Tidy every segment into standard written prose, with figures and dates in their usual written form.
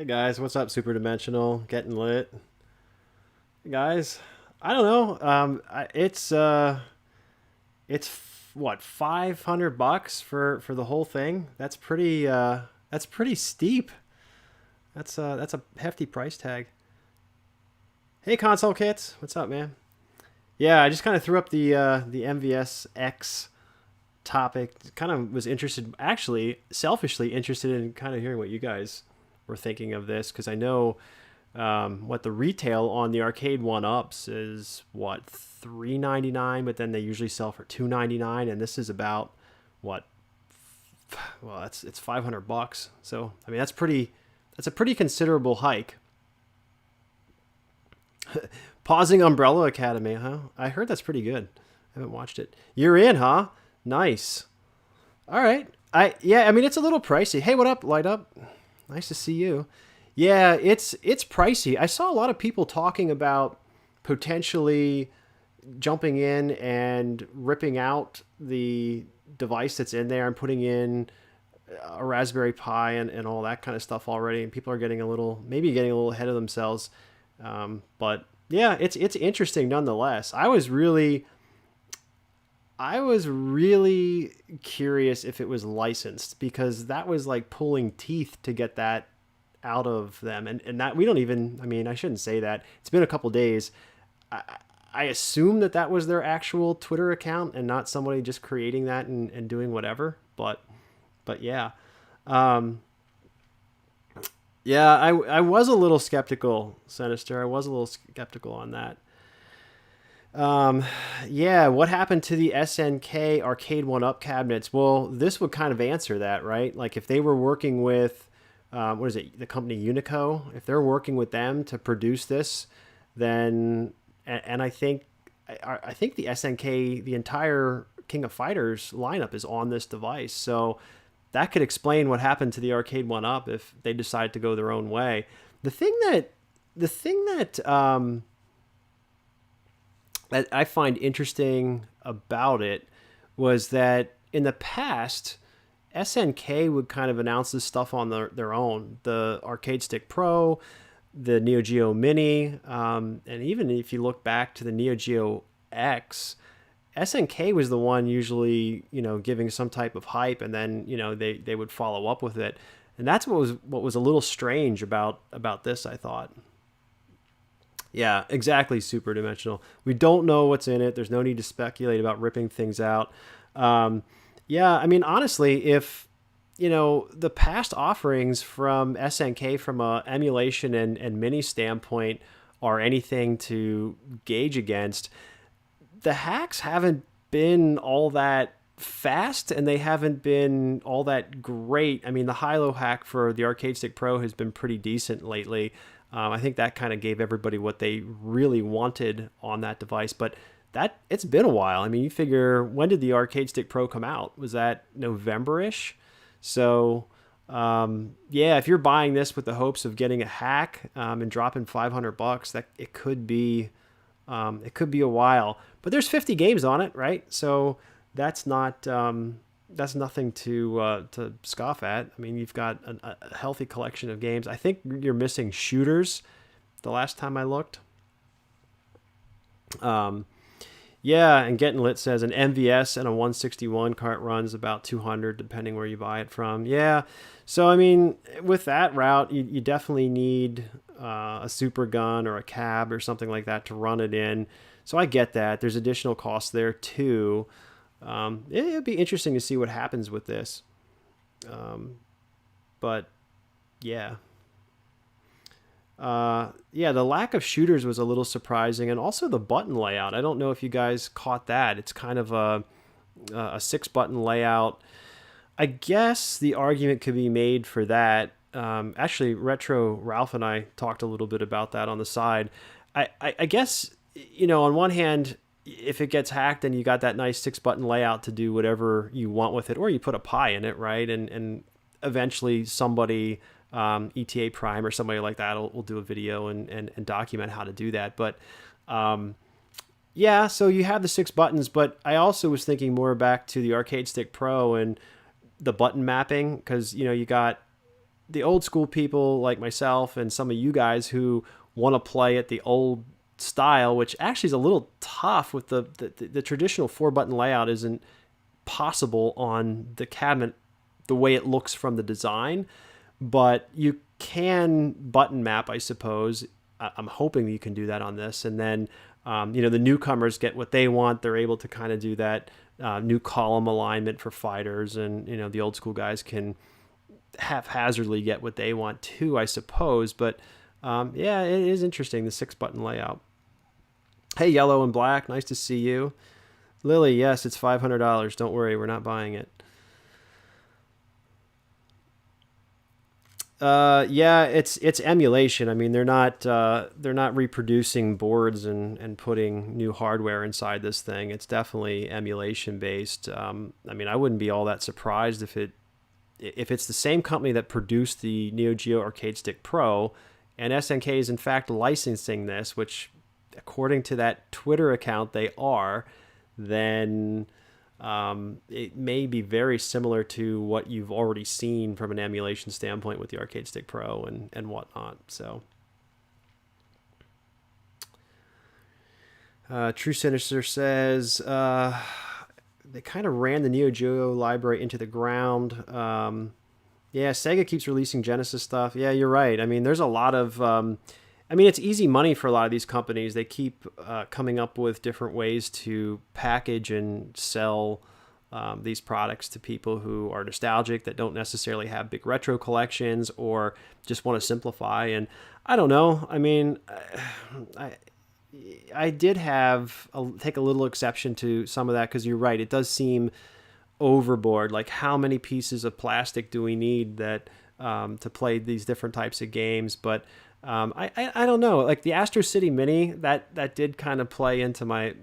Hey guys, what's up? Super Dimensional, getting lit. Hey guys, I don't know. What, $500 for the whole thing? That's pretty steep. That's a hefty price tag. Hey console kits, what's up, man? Yeah, I just kind of threw up the MVSX topic. Kind of was interested, actually, selfishly interested in kind of hearing what you guys were thinking of this because I know what the retail on the arcade one ups is what $3.99, but then they usually sell for $2.99, and this is about what? Well, it's $500. So I mean that's a pretty considerable hike. Pausing Umbrella Academy, huh? I heard that's pretty good. I haven't watched it. You're in, huh? Nice. All right. I mean it's a little pricey. Hey, what up? Light up. Nice to see you. Yeah, it's pricey. I saw a lot of people talking about potentially jumping in and ripping out the device that's in there and putting in a Raspberry Pi and all that kind of stuff already. And people are getting maybe getting a little ahead of themselves. But yeah, it's interesting nonetheless. I was really curious if it was licensed because that was like pulling teeth to get that out of them. And that we don't even, I mean, I shouldn't say that. It's been a couple days. I, I assume that was their actual Twitter account and not somebody just creating that and doing whatever. But yeah. Um, yeah, I was a little skeptical, Sinister. I was a little skeptical on that. Um, yeah, what happened to the SNK Arcade One Up cabinets? Well, this would kind of answer that, right? Like if they were working with, what is it, the company Unico? If they're working with them to produce this, then and I think the SNK, the entire King of Fighters lineup is on this device, so that could explain what happened to the Arcade One Up if they decide to go their own way. The thing that the thing that I find interesting about it was that in the past, SNK would kind of announce this stuff on their own. The Arcade Stick Pro, the Neo Geo Mini, and even if you look back to the Neo Geo X, SNK was the one usually, giving some type of hype, and then, they would follow up with it. And that's what was a little strange about this, I thought. Yeah, exactly. Super dimensional. We don't know what's in it. There's no need to speculate about ripping things out. Yeah, I mean, honestly, if the past offerings from SNK from a emulation and mini standpoint are anything to gauge against, the hacks haven't been all that fast and they haven't been all that great. I mean, the high-low hack for the Arcade Stick Pro has been pretty decent lately. I think that kind of gave everybody what they really wanted on that device, but it's been a while. I mean, you figure, when did the Arcade Stick Pro come out? Was that November-ish? So, yeah, if you're buying this with the hopes of getting a hack and dropping $500, that it could be a while. But there's 50 games on it, right? So that's that's nothing to scoff at. I mean, you've got a healthy collection of games. I think you're missing shooters. The last time I looked. Yeah, and Getting Lit says an MVS and a 161 cart runs about 200 depending where you buy it from. Yeah, so I mean, with that route, you definitely need a super gun or a cab or something like that to run it in. So I get that. There's additional costs there too. It'd be interesting to see what happens with this. But yeah. Yeah, the lack of shooters was a little surprising, and also the button layout. I don't know if you guys caught that. It's kind of a 6-button layout. I guess the argument could be made for that. Actually, Retro Ralph and I talked a little bit about that on the side. I guess, on one hand, if it gets hacked, then you got that nice 6-button layout to do whatever you want with it, or you put a Pi in it, right? And eventually somebody, ETA Prime or somebody like that will do a video and document how to do that. But yeah, so you have the 6 buttons, but I also was thinking more back to the Arcade Stick Pro and the button mapping, because you got the old school people like myself and some of you guys who want to play at the old style, which actually is a little tough with the traditional 4-button layout isn't possible on the cabinet the way it looks from the design, but you can button map, I suppose. I'm hoping you can do that on this. And then, the newcomers get what they want. They're able to kind of do that new column alignment for fighters. And, the old school guys can haphazardly get what they want too, I suppose. But it is interesting, the 6-button layout. Hey, Yellow and Black, nice to see you. Lily, yes, it's $500. Don't worry, we're not buying it. It's emulation. I mean, they're not reproducing boards and putting new hardware inside this thing. It's definitely emulation based. I mean, I wouldn't be all that surprised if it's the same company that produced the Neo Geo Arcade Stick Pro, and SNK is in fact licensing this, which according to that Twitter account they are, then it may be very similar to what you've already seen from an emulation standpoint with the Arcade Stick Pro and whatnot. So, True Sinister says they kind of ran the Neo Geo library into the ground. Sega keeps releasing Genesis stuff. Yeah, you're right. I mean, there's a lot of... it's easy money for a lot of these companies. They keep coming up with different ways to package and sell these products to people who are nostalgic, that don't necessarily have big retro collections or just want to simplify. And I don't know. I mean, I did take a little exception to some of that, because you're right. It does seem overboard. Like, how many pieces of plastic do we need that to play these different types of games? But I don't know. Like the Astro City Mini, that did kind of play into my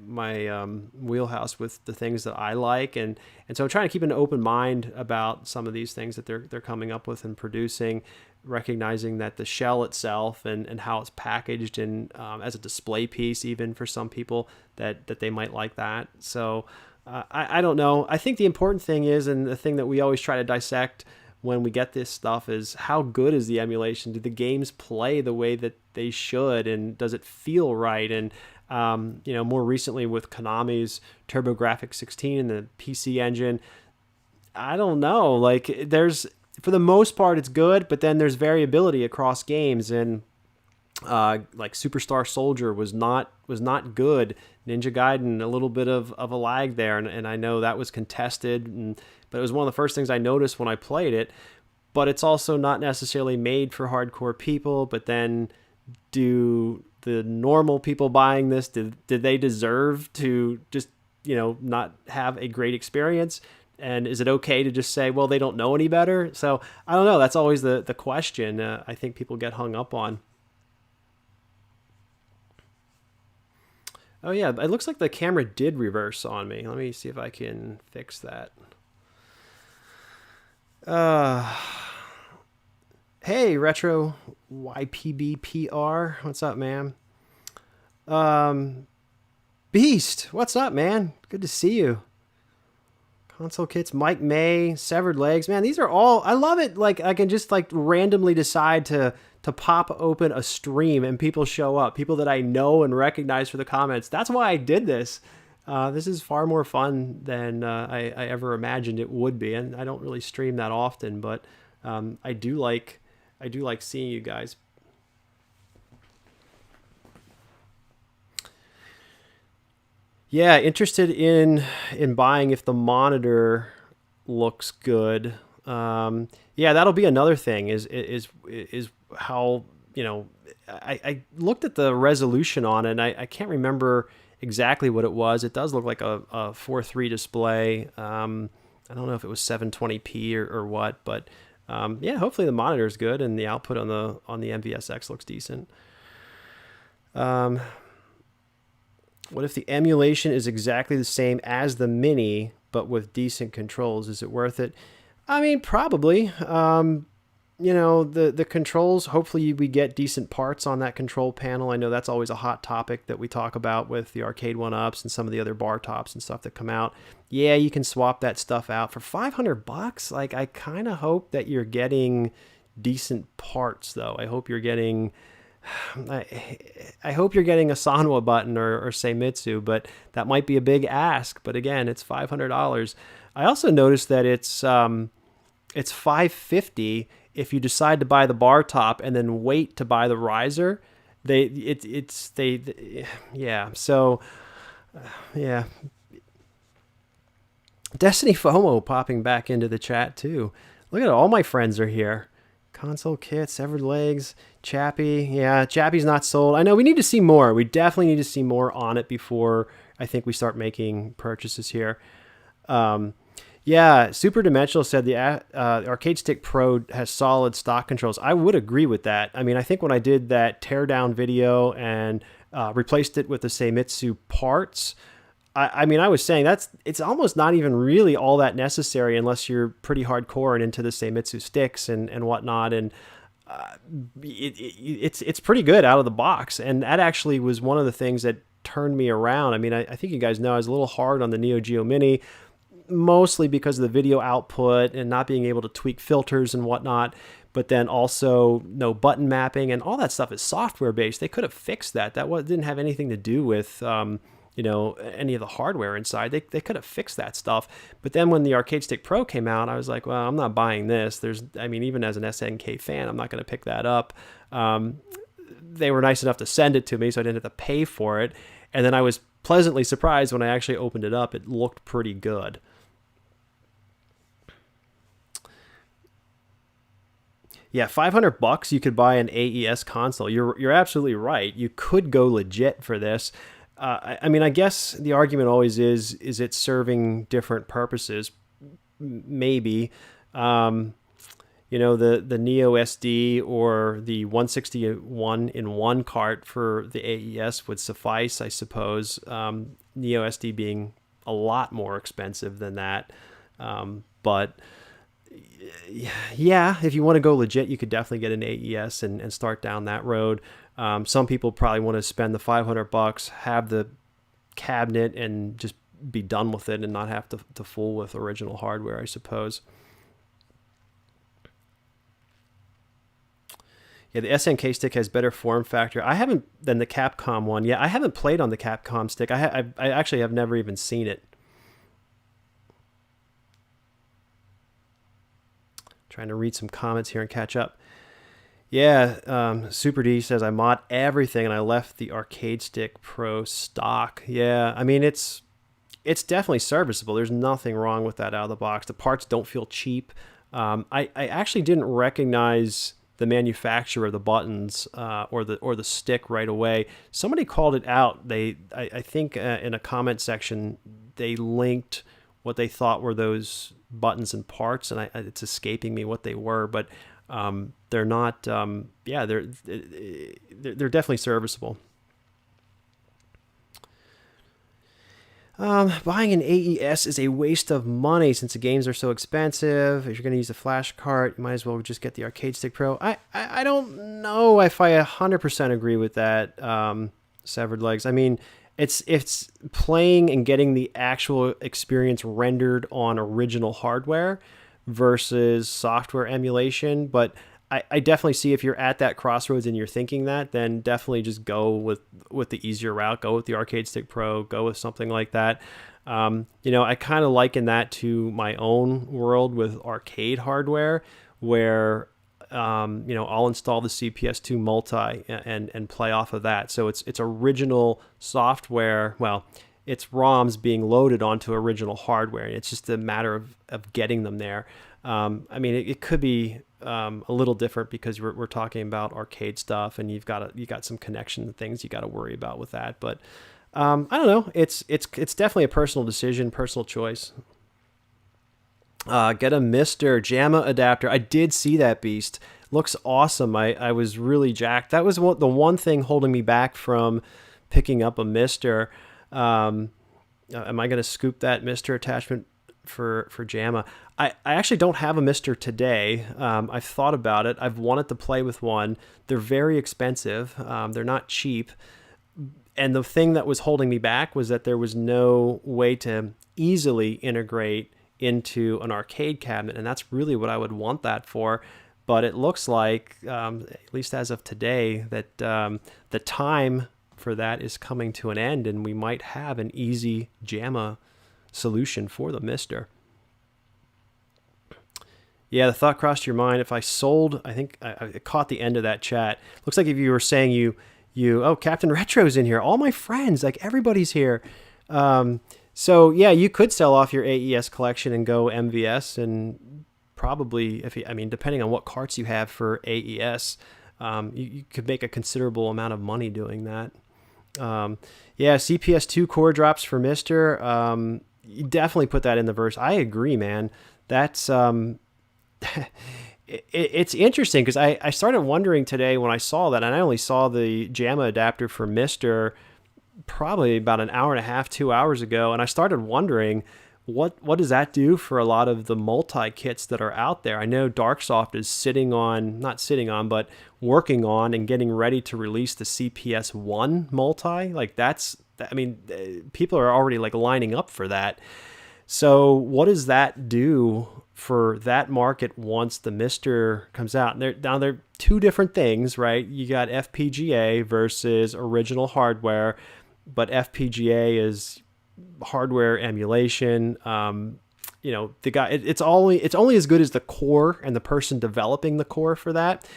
wheelhouse with the things that I like, and so I'm trying to keep an open mind about some of these things that they're coming up with and producing, recognizing that the shell itself and how it's packaged and as a display piece, even for some people that they might like that. So I don't know. I think the important thing is, and the thing that we always try to dissect when we get this stuff, is how good is the emulation? Do the games play the way that they should, and does it feel right? And more recently with Konami's TurboGrafx 16 and the PC Engine, I don't know. Like, there's, for the most part, it's good, but then there's variability across games, and like Superstar Soldier was not good. Ninja Gaiden, a little bit of a lag there, and I know that was contested, but it was one of the first things I noticed when I played it. But it's also not necessarily made for hardcore people. But then, do the normal people buying this, did they deserve to just not have a great experience? And is it okay to just say, well, they don't know any better? So I don't know. That's always the question I think people get hung up on. Oh, yeah, it looks like the camera did reverse on me. Let me see if I can fix that. Hey, Retro YPBPR. What's up, man? Beast, what's up, man? Good to see you. Console Kits, Mike May, Severed Legs. Man, these are all... I love it. Like, I can just, like, randomly decide to pop open a stream and people show up. People that I know and recognize for the comments. That's why I did this. This is far more fun than I ever imagined it would be. And I don't really stream that often, but I do like seeing you guys. Yeah, interested in buying if the monitor looks good. Yeah, that'll be another thing. Is how I looked at the resolution on it, and I can't remember exactly what it was. It does look like a 4:3 display. I don't know if it was 720p or what, but yeah, hopefully the monitor is good and the output on the MVSX looks decent. What if the emulation is exactly the same as the Mini, but with decent controls? Is it worth it? I mean, probably. The controls, hopefully we get decent parts on that control panel. I know that's always a hot topic that we talk about with the arcade 1-ups and some of the other bar tops and stuff that come out. Yeah, you can swap that stuff out for $500. Like, I kind of hope that you're getting decent parts, though. I hope you're getting... I hope you're getting a Sanwa button or Seimitsu, but that might be a big ask. But again, it's $500. I also noticed that it's $550 if you decide to buy the bar top and then wait to buy the riser. Yeah. So yeah. Destiny FOMO popping back into the chat too. Look at it, all my friends are here. Console kit, severed legs, Chappie. Yeah, Chappie's not sold. I know we need to see more. We definitely need to see more on it before I think we start making purchases here. Yeah, Super Dimensional said the Arcade Stick Pro has solid stock controls. I would agree with that. I mean, I think when I did that teardown video and replaced it with the Seimitsu parts, I mean, I was saying it's almost not even really all that necessary unless you're pretty hardcore and into the Seimitsu sticks and whatnot. And it's pretty good out of the box. And that actually was one of the things that turned me around. I mean, I think you guys know I was a little hard on the Neo Geo Mini, mostly because of the video output and not being able to tweak filters and whatnot. But then also no button mapping and all that stuff is software based. They could have fixed that. That didn't have anything to do with any of the hardware inside. They could have fixed that stuff. But then when the Arcade Stick Pro came out, I was like, well, I'm not buying this. Even as an SNK fan, I'm not going to pick that up. They were nice enough to send it to me, so I didn't have to pay for it. And then I was pleasantly surprised when I actually opened it up. It looked pretty good. Yeah, $500 you could buy an AES console. You're absolutely right. You could go legit for this. I guess the argument always is it serving different purposes? Maybe. The Neo SD or the 161-in-1 cart for the AES would suffice, I suppose. Neo SD being a lot more expensive than that. But yeah, if you want to go legit, you could definitely get an AES and start down that road. Some people probably want to spend the $500, have the cabinet, and just be done with it and not have to fool with original hardware, I suppose. Yeah, the SNK stick has better form factor. I haven't than the Capcom one. Yeah, I haven't played on the Capcom stick. I actually have never even seen it. Trying to read some comments here and catch up. Yeah, Super D says, I mod everything and I left the Arcade Stick Pro stock. Yeah, I mean, it's definitely serviceable. There's nothing wrong with that out of the box. The parts don't feel cheap. I actually didn't recognize the manufacturer of the buttons or the stick right away. Somebody called it out. I think in a comment section, they linked what they thought were those buttons and parts, and it's escaping me what they were, but they're not. They're definitely serviceable. Buying an AES is a waste of money since the games are so expensive. If you're going to use a flash cart, you might as well just get the Arcade Stick Pro. I don't know if I 100% agree with that, Severed Legs. I mean, it's playing and getting the actual experience rendered on original hardware versus software emulation. But I definitely see if you're at that crossroads and you're thinking that, then definitely just go with the easier route. Go with the Arcade Stick Pro. Go with something like that. I kind of liken that to my own world with arcade hardware, where I'll install the CPS2 multi and play off of that. So it's original software. Well, it's ROMs being loaded onto original hardware. It's just a matter of getting them there. It could be a little different because we're talking about arcade stuff, and you got some connection things you got to worry about with that. But I don't know. It's definitely a personal decision, personal choice. Get a Mr. JAMA adapter. I did see that beast. Looks awesome. I was really jacked. That was the one thing holding me back from picking up a Mr. Am I going to scoop that Mr. attachment for JAMA? I actually don't have a Mr. today. I've thought about it. I've wanted to play with one. They're very expensive. They're not cheap. And the thing that was holding me back was that there was no way to easily integrate into an arcade cabinet, and that's really what I would want that for. but it looks like, at least as of today, that the time for that is coming to an end, and we might have an easy JAMA solution for the Mister. Yeah, the thought crossed your mind. If I sold, I think I caught the end of that chat. Looks like if you were saying oh, Captain Retro's in here. All my friends, like everybody's here. So yeah, you could sell off your AES collection and go MVS, and probably, depending on what carts you have for AES, you could make a considerable amount of money doing that. Yeah, CPS2 core drops for Mister. You definitely put that in the verse. I agree, man. That's it's interesting because I started wondering today when I saw that, and I only saw the JAMA adapter for Mister probably about an hour and a half, 2 hours ago, and I started wondering what does that do for a lot of the multi kits that are out there. I know Darksoft is but working on and getting ready to release the CPS1 multi. Like people are already like lining up for that. So what does that do for that market once the Mister comes out? And they're two different things, right? You got FPGA versus original hardware, but FPGA is hardware emulation. It's only as good as the core and the person developing the core for that.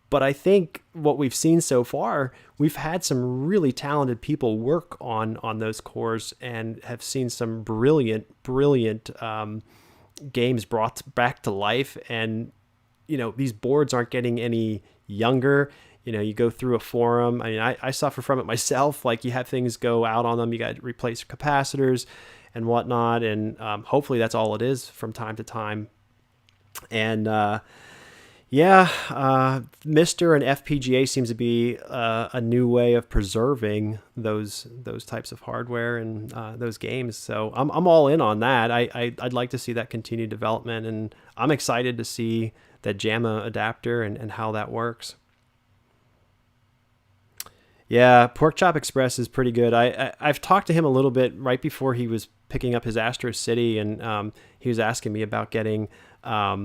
But I think what we've seen so far, we've had some really talented people work on those cores and have seen some brilliant games brought back to life. And, these boards aren't getting any younger. You go through a forum. I suffer from it myself. Like, you have things go out on them. You got to replace capacitors and whatnot. And hopefully that's all it is from time to time. And, Mister and FPGA seems to be a new way of preserving those types of hardware and those games. So I'm all in on that. I'd like to see that continued development, and I'm excited to see that JAMA adapter and how that works. Yeah, Porkchop Express is pretty good. I've talked to him a little bit right before he was picking up his Astro City, and he was asking me about getting a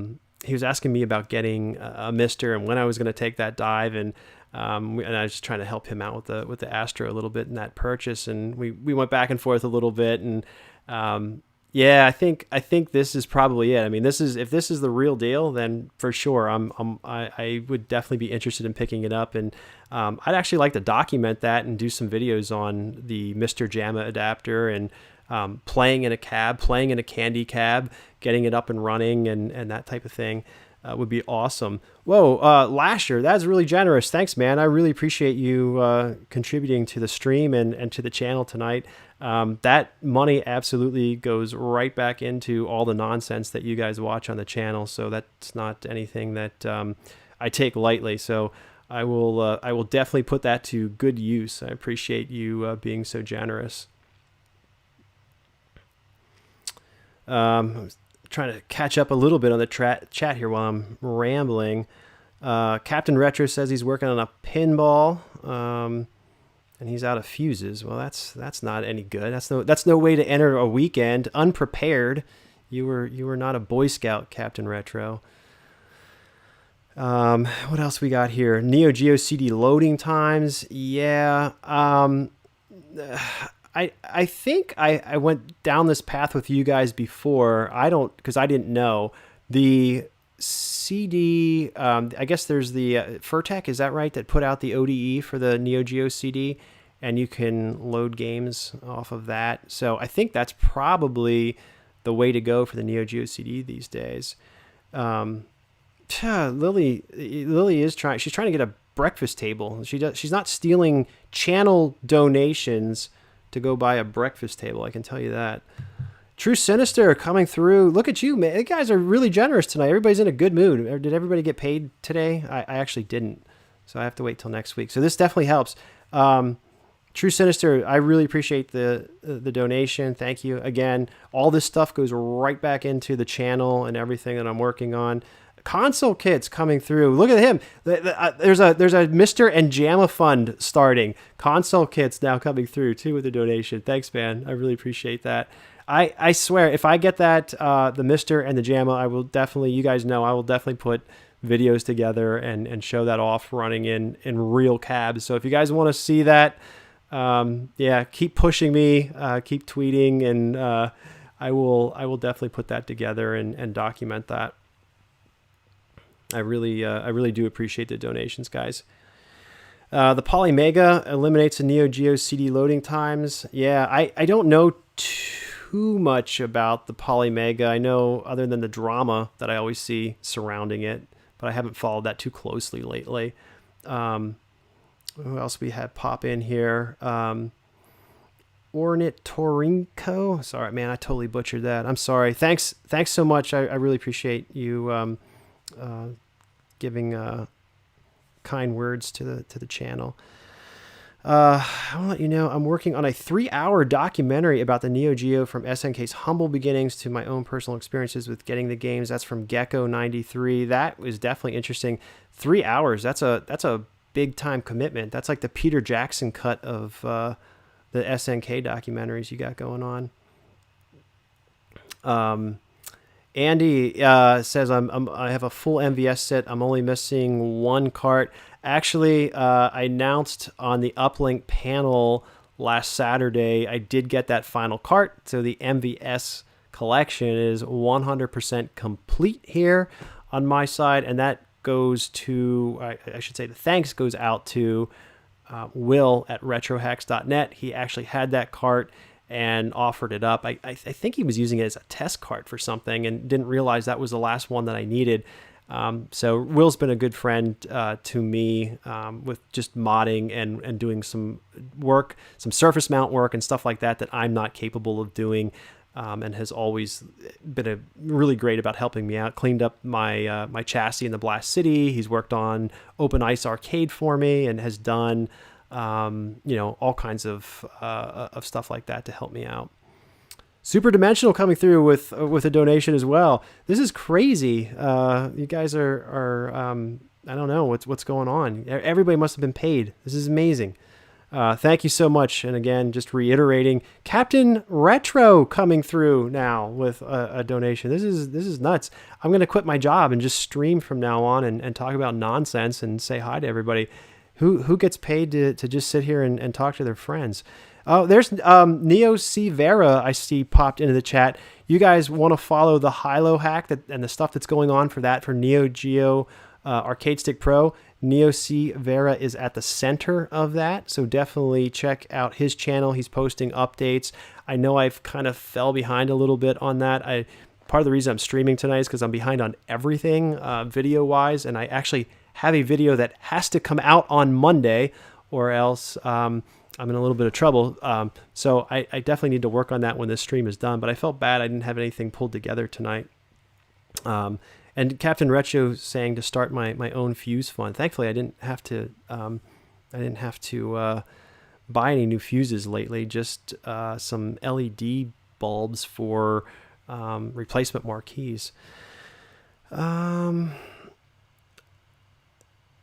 Mister and when I was going to take that dive, and I was just trying to help him out with the Astro a little bit in that purchase, and we went back and forth a little bit, and I think this is probably it. If this is the real deal, then for sure I would definitely be interested in picking it up, and I'd actually like to document that and do some videos on the Mister JAMA adapter and playing in a cab, playing in a candy cab, getting it up and running, and that type of thing would be awesome. Whoa, Lasher, that's really generous. Thanks, man. I really appreciate you contributing to the stream and to the channel tonight. That money absolutely goes right back into all the nonsense that you guys watch on the channel, so that's not anything that I take lightly. So I will definitely put that to good use. I appreciate you being so generous. I'm trying to catch up a little bit on the chat here while I'm rambling. Captain Retro says he's working on a pinball, and he's out of fuses. Well, that's not any good. That's no way to enter a weekend unprepared. You were not a Boy Scout, Captain Retro. What else we got here? Neo Geo CD loading times. Yeah. I think I went down this path with you guys before. Because I didn't know. The CD, I guess there's the Furtek, is that right, that put out the ODE for the Neo Geo CD, and you can load games off of that. So I think that's probably the way to go for the Neo Geo CD these days. Lily is trying. She's trying to get a breakfast table. She's not stealing channel donations to go buy a breakfast table, I can tell you that. True Sinister coming through. Look at you, man. You guys are really generous tonight. Everybody's in a good mood. Did everybody get paid today? I actually didn't, so I have to wait till next week. So this definitely helps. True Sinister, I really appreciate the donation. Thank you again. All this stuff goes right back into the channel and everything that I'm working on. Console kits coming through. Look at him. There's a Mister and JAMA fund starting. Console kits now coming through too with the donation. Thanks, man. I really appreciate that. I swear, if I get that the Mister and the JAMA, I will definitely. You guys know I will definitely put videos together and show that off running in real cabs. So if you guys want to see that, yeah, keep pushing me, keep tweeting, and I will definitely put that together and document that. I really do appreciate the donations, guys. The Polymega eliminates the Neo Geo CD loading times. Yeah, I don't know too much about the Polymega. I know other than the drama that I always see surrounding it, but I haven't followed that too closely lately. Who else we had pop in here? Ornitorinco. Sorry, man, I totally butchered that. I'm sorry. Thanks so much. I really appreciate you giving kind words to the channel. I want to let you know I'm working on a 3-hour documentary about the Neo Geo from SNK's humble beginnings to my own personal experiences with getting the games. That's from Gecko93. That was definitely interesting. 3 hours. That's a big time commitment. That's like the Peter Jackson cut of the SNK documentaries you got going on. Andy says I have a full MVS set. I'm only missing one cart. Actually, I announced on the UPLINK panel last Saturday I did get that final cart. So the MVS collection is 100% complete here on my side, and that goes to I should say the thanks goes out to Will at retrohex.net. He actually had that cart and offered it up. I think he was using it as a test cart for something and didn't realize that was the last one that I needed. So Will's been a good friend to me with just modding and doing some work, some surface mount work and stuff like that I'm not capable of doing, and has always been really great about helping me out. Cleaned up my my chassis in the Blast City. He's worked on Open Ice Arcade for me and has done all kinds of stuff like that to help me out. Super Dimensional coming through with a donation as well. This is crazy. You guys are I don't know what's going on. Everybody must have been paid. This is amazing. Thank you so much. And again, just reiterating, Captain Retro coming through now with a donation. This is nuts. I'm going to quit my job and just stream from now on and talk about nonsense and say hi to everybody. Who gets paid to just sit here and talk to their friends? Oh, there's Neo C. Vera I see popped into the chat. You guys want to follow the Hilo hack and the stuff that's going on for Neo Geo Arcade Stick Pro. Neo C. Vera is at the center of that, so definitely check out his channel. He's posting updates. I know I've kind of fell behind a little bit on that. Part of the reason I'm streaming tonight is because I'm behind on everything video-wise, and I actually have a video that has to come out on Monday, or else I'm in a little bit of trouble. So I definitely need to work on that when this stream is done. But I felt bad I didn't have anything pulled together tonight. And Captain Retro saying to start my own fuse fund. Thankfully, I didn't have to buy any new fuses lately. Just some LED bulbs for replacement marquees.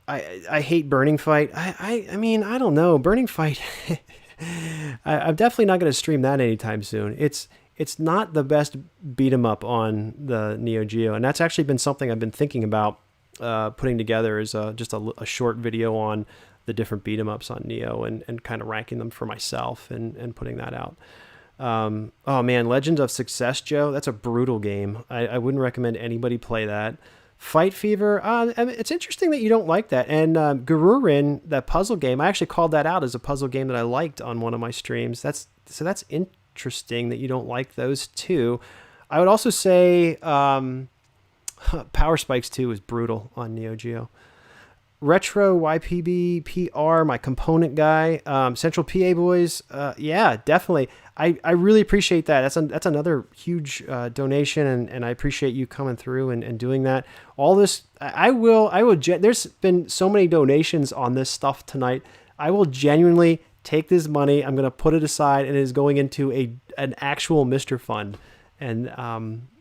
I hate Burning Fight. I mean, I don't know. Burning Fight, I'm definitely not going to stream that anytime soon. It's not the best beat 'em up on the Neo Geo, and that's actually been something I've been thinking about putting together as just a short video on the different beat 'em ups on Neo and kind of ranking them for myself and putting that out. Oh man, Legend of Success, Joe, that's a brutal game. I wouldn't recommend anybody play that. Fight Fever, it's interesting that you don't like that. And Gururin, that puzzle game, I actually called that out as a puzzle game that I liked on one of my streams. That's interesting that you don't like those two. I would also say Power Spikes 2 is brutal on Neo Geo. Retro YPB PR, my component guy, Central PA boys, yeah, definitely. I really appreciate that. That's another huge donation, and I appreciate you coming through and doing that. All this, I will. There's been so many donations on this stuff tonight. I will genuinely take this money. I'm going to put it aside, and it is going into an actual Mr. Fund, and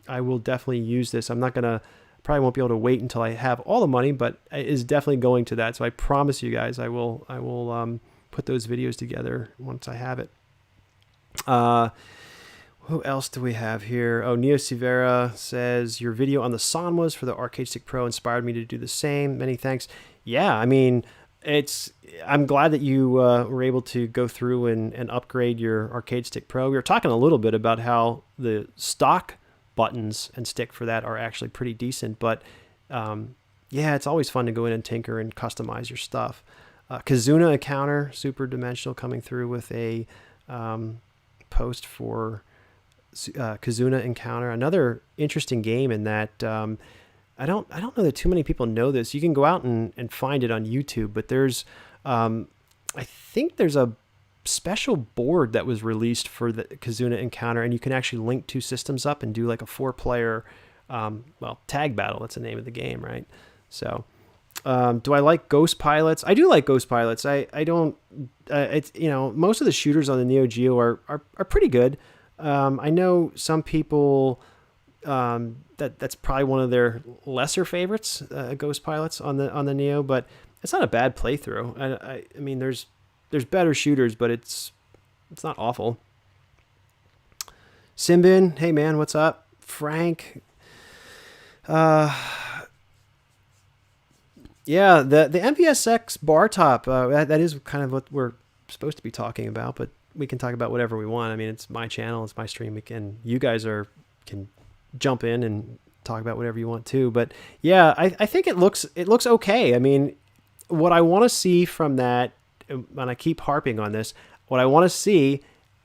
I will definitely use this. I'm not going to. Probably won't be able to wait until I have all the money, but it is definitely going to that. So I promise you guys, I will put those videos together once I have it. What Who else do we have here? Oh, Neo Severa says, your video on the Sanwas for the Arcade Stick Pro inspired me to do the same. Many thanks. Yeah, I mean, I'm glad that you were able to go through and upgrade your Arcade Stick Pro. We were talking a little bit about how the stock buttons and stick for that are actually pretty decent, but yeah, it's always fun to go in and tinker and customize your stuff. Kazuna Encounter, Super Dimensional, coming through with a post for Kazuna Encounter, another interesting game in that I don't know that too many people know this. You can go out and find it on YouTube, but there's I think there's a special board that was released for the Kazuna Encounter, and you can actually link two systems up and do like a 4-player tag battle. That's the name of the game, right? So do I like Ghost Pilots? I do like Ghost Pilots. I don't it's, you know, most of the shooters on the Neo Geo are pretty good. I know some people that's probably one of their lesser favorites, Ghost Pilots on the Neo, but it's not a bad playthrough. I mean, there's better shooters, but it's not awful. Simbin, hey man, what's up? Frank, yeah, the MVSX bar top, that is kind of what we're supposed to be talking about, but we can talk about whatever we want. I mean, it's my channel, it's my stream, and you guys can jump in and talk about whatever you want to. But yeah, I think it looks okay. I mean, what I want to see from that, and I keep harping on this, what I want to see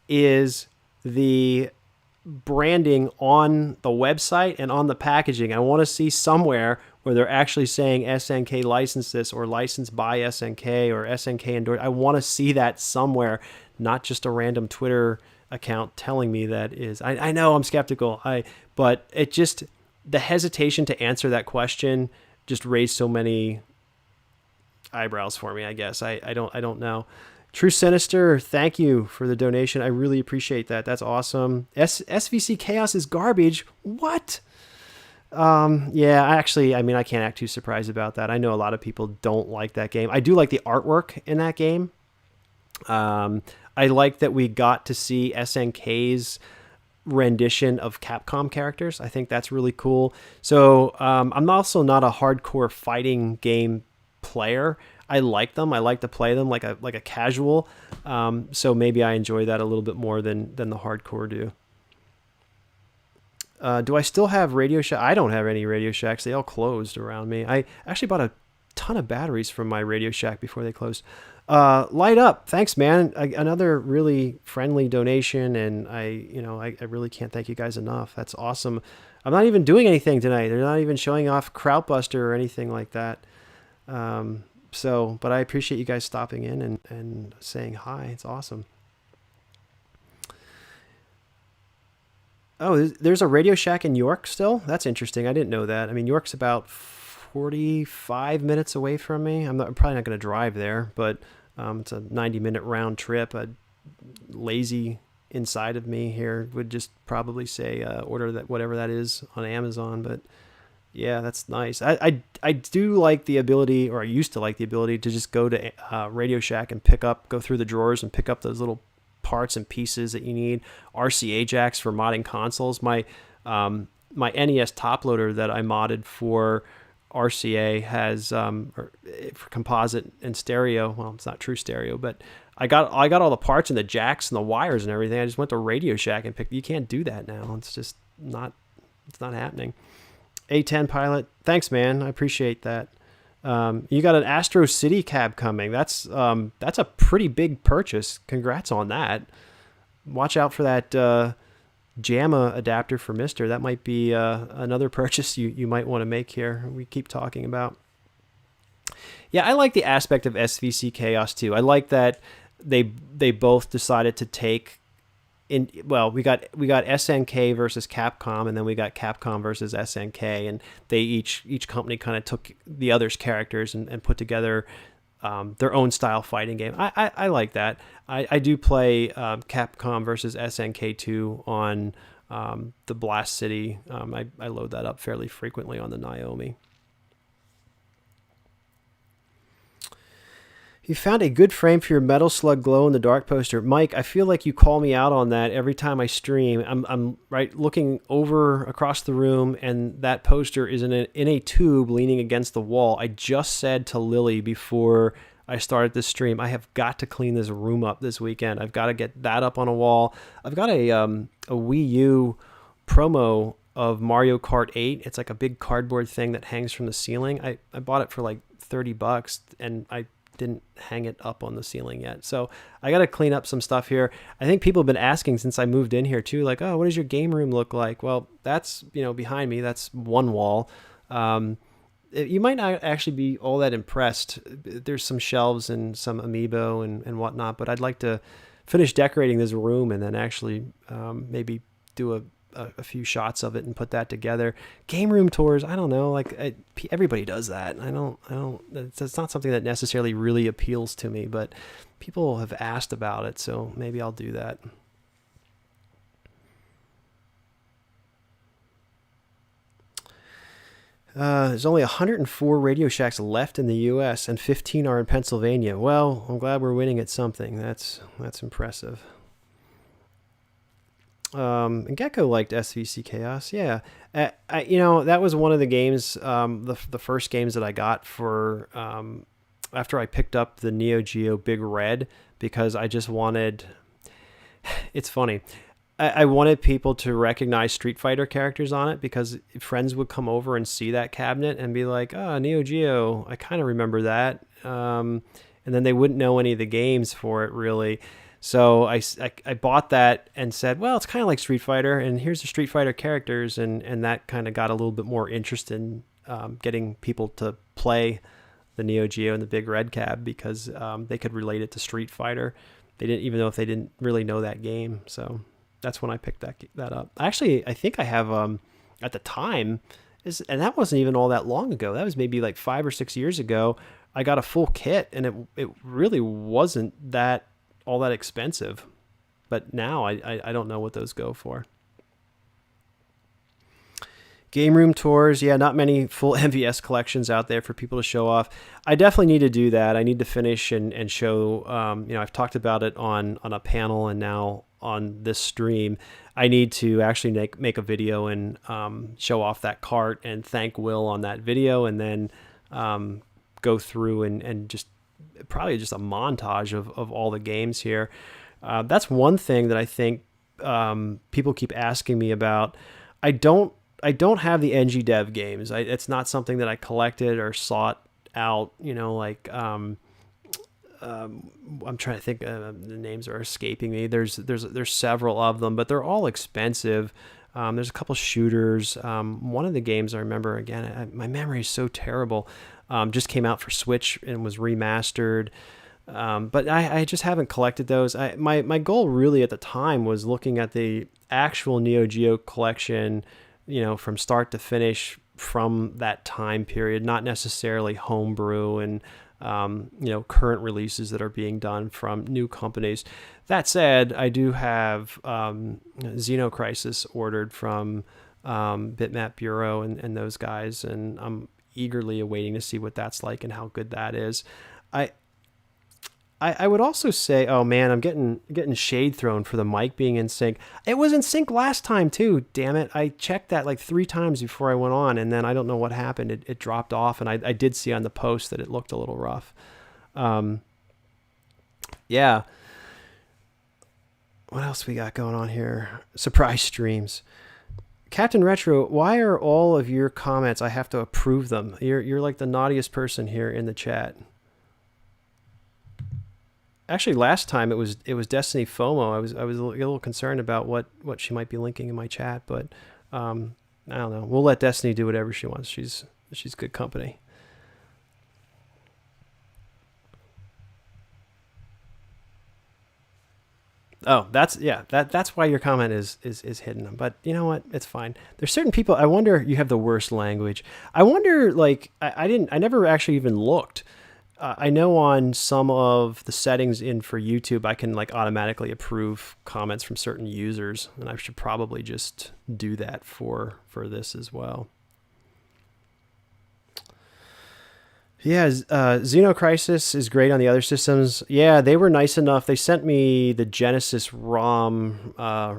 is the branding on the website and on the packaging. I want to see somewhere where they're actually saying SNK licensed this, or licensed by SNK, or SNK endorsed. I want to see that somewhere, not just a random Twitter account telling me that is. I know I'm skeptical, but it just, the hesitation to answer that question just raised so many eyebrows for me, I guess. I don't know. True Sinister, thank you for the donation. I really appreciate that. That's awesome. SVC Chaos is garbage. What? Yeah, I mean, I can't act too surprised about that. I know a lot of people don't like that game. I do like the artwork in that game. I like that we got to see SNK's rendition of Capcom characters. I think that's really cool. So I'm also not a hardcore fighting game player. I like them. I like to play them like a casual. So maybe I enjoy that a little bit more than the hardcore do. Do I still have Radio Shack? I don't have any Radio Shacks. They all closed around me. I actually bought a ton of batteries from my Radio Shack before they closed. Light Up, thanks, man. Another really friendly donation, and I really can't thank you guys enough. That's awesome. I'm not even doing anything tonight. They're not even showing off Krautbuster or anything like that. But I appreciate you guys stopping in and saying hi. It's awesome. Oh, there's a Radio Shack in York still? That's interesting. I didn't know that. I mean, York's about 45 minutes away from me. I'm probably not going to drive there, but it's a 90-minute round trip. A lazy inside of me here would just probably say order that, whatever that is, on Amazon. But yeah, that's nice. I do like the ability, or I used to like the ability, to just go to Radio Shack and go through the drawers and pick up those little parts and pieces that you need. RCA jacks for modding consoles. My NES top loader that I modded for RCA has for composite and stereo. Well, it's not true stereo, but I got all the parts and the jacks and the wires and everything. I just went to Radio Shack and picked. You can't do that now. It's just not. It's not happening. A10 Pilot, thanks, man. I appreciate that. You got an Astro City cab coming. That's a pretty big purchase. Congrats on that. Watch out for that JAMA adapter for Mister. That might be another purchase you might want to make here. We keep talking about. Yeah, I like the aspect of SVC Chaos too. I like that they both decided to take we got SNK versus Capcom, and then we got Capcom versus SNK, and they each company kind of took the other's characters and put together their own style fighting game. I like that. I do play Capcom versus SNK 2 on the Blast City. I load that up fairly frequently on the Naomi. You found a good frame for your Metal Slug glow in the dark poster. Mike, I feel like you call me out on that every time I stream. I'm right looking over across the room, and that poster is in a tube leaning against the wall. I just said to Lily before I started this stream, I have got to clean this room up this weekend. I've got to get that up on a wall. I've got a Wii U promo of Mario Kart 8. It's like a big cardboard thing that hangs from the ceiling. I bought it for like $30, and I didn't hang it up on the ceiling yet. So I got to clean up some stuff here. I think people have been asking since I moved in here too, like, oh, what does your game room look like? Well, that's, behind me, that's one wall. You might not actually be all that impressed. There's some shelves and some amiibo and whatnot, but I'd like to finish decorating this room and then actually maybe do a few shots of it and put that together. Game room tours, I don't know, everybody does that. It's not something that necessarily really appeals to me, but people have asked about it, so maybe I'll do that. There's only 104 Radio Shacks left in the U.S. and 15 are in Pennsylvania. Well, I'm glad we're winning at something. That's impressive. And Gecko liked SVC Chaos. Yeah. That was one of the games, the first games that I got for, after I picked up the Neo Geo Big Red, because I just wanted, it's funny. I wanted people to recognize Street Fighter characters on it, because friends would come over and see that cabinet and be like, oh, Neo Geo, I kind of remember that. And then they wouldn't know any of the games for it really. So I bought that and said, well, it's kind of like Street Fighter, and here's the Street Fighter characters, and that kind of got a little bit more interest in getting people to play the Neo Geo and the Big Red Cab, because they could relate it to Street Fighter. They didn't, even though if they didn't really know that game. So that's when I picked that up. Actually, I think I have at the time, and that wasn't even all that long ago. That was maybe like 5 or 6 years ago. I got a full kit, and it really wasn't all that expensive, but now I don't know what those go for. Game room tours, yeah, not many full MVS collections out there for people to show off. I definitely need to do that. I need to finish and show. I've talked about it on a panel and now on this stream. I need to actually make a video and show off that cart and thank Will on that video, and then go through and just probably just a montage of all the games here. That's one thing that I think people keep asking me about. I don't have the NGDev games. It's not something that I collected or sought out. I'm trying to think. The names are escaping me. There's several of them, but they're all expensive. There's a couple shooters. One of the games I remember, again, my memory is so terrible. Just came out for Switch and was remastered. But I just haven't collected those. My goal really at the time was looking at the actual Neo Geo collection, from start to finish from that time period, not necessarily Homebrew and, current releases that are being done from new companies. That said, I do have Xenocrisis ordered from Bitmap Bureau and those guys, and I'm eagerly awaiting to see what that's like and how good that is. I would also say, oh man, I'm getting shade thrown for the mic being in sync. It was in sync last time too, damn it. I checked that like 3 times before I went on, and then I don't know what happened. It dropped off, and I did see on the post that it looked a little rough. Yeah. What else we got going on here? Surprise streams. Captain Retro, why are all of your comments, I have to approve them? You're like the naughtiest person here in the chat. Actually, last time it was Destiny FOMO. I was a little concerned about what she might be linking in my chat, but I don't know. We'll let Destiny do whatever she wants. She's good company. Oh, that's why your comment is hidden. But you know what? It's fine. There's certain people. I wonder, you have the worst language. I wonder, like, I never actually even looked. I know on some of the settings for YouTube, I can like automatically approve comments from certain users, and I should probably just do that for this as well. Yeah, Xenocrisis is great on the other systems. Yeah, they were nice enough. They sent me the Genesis ROM. I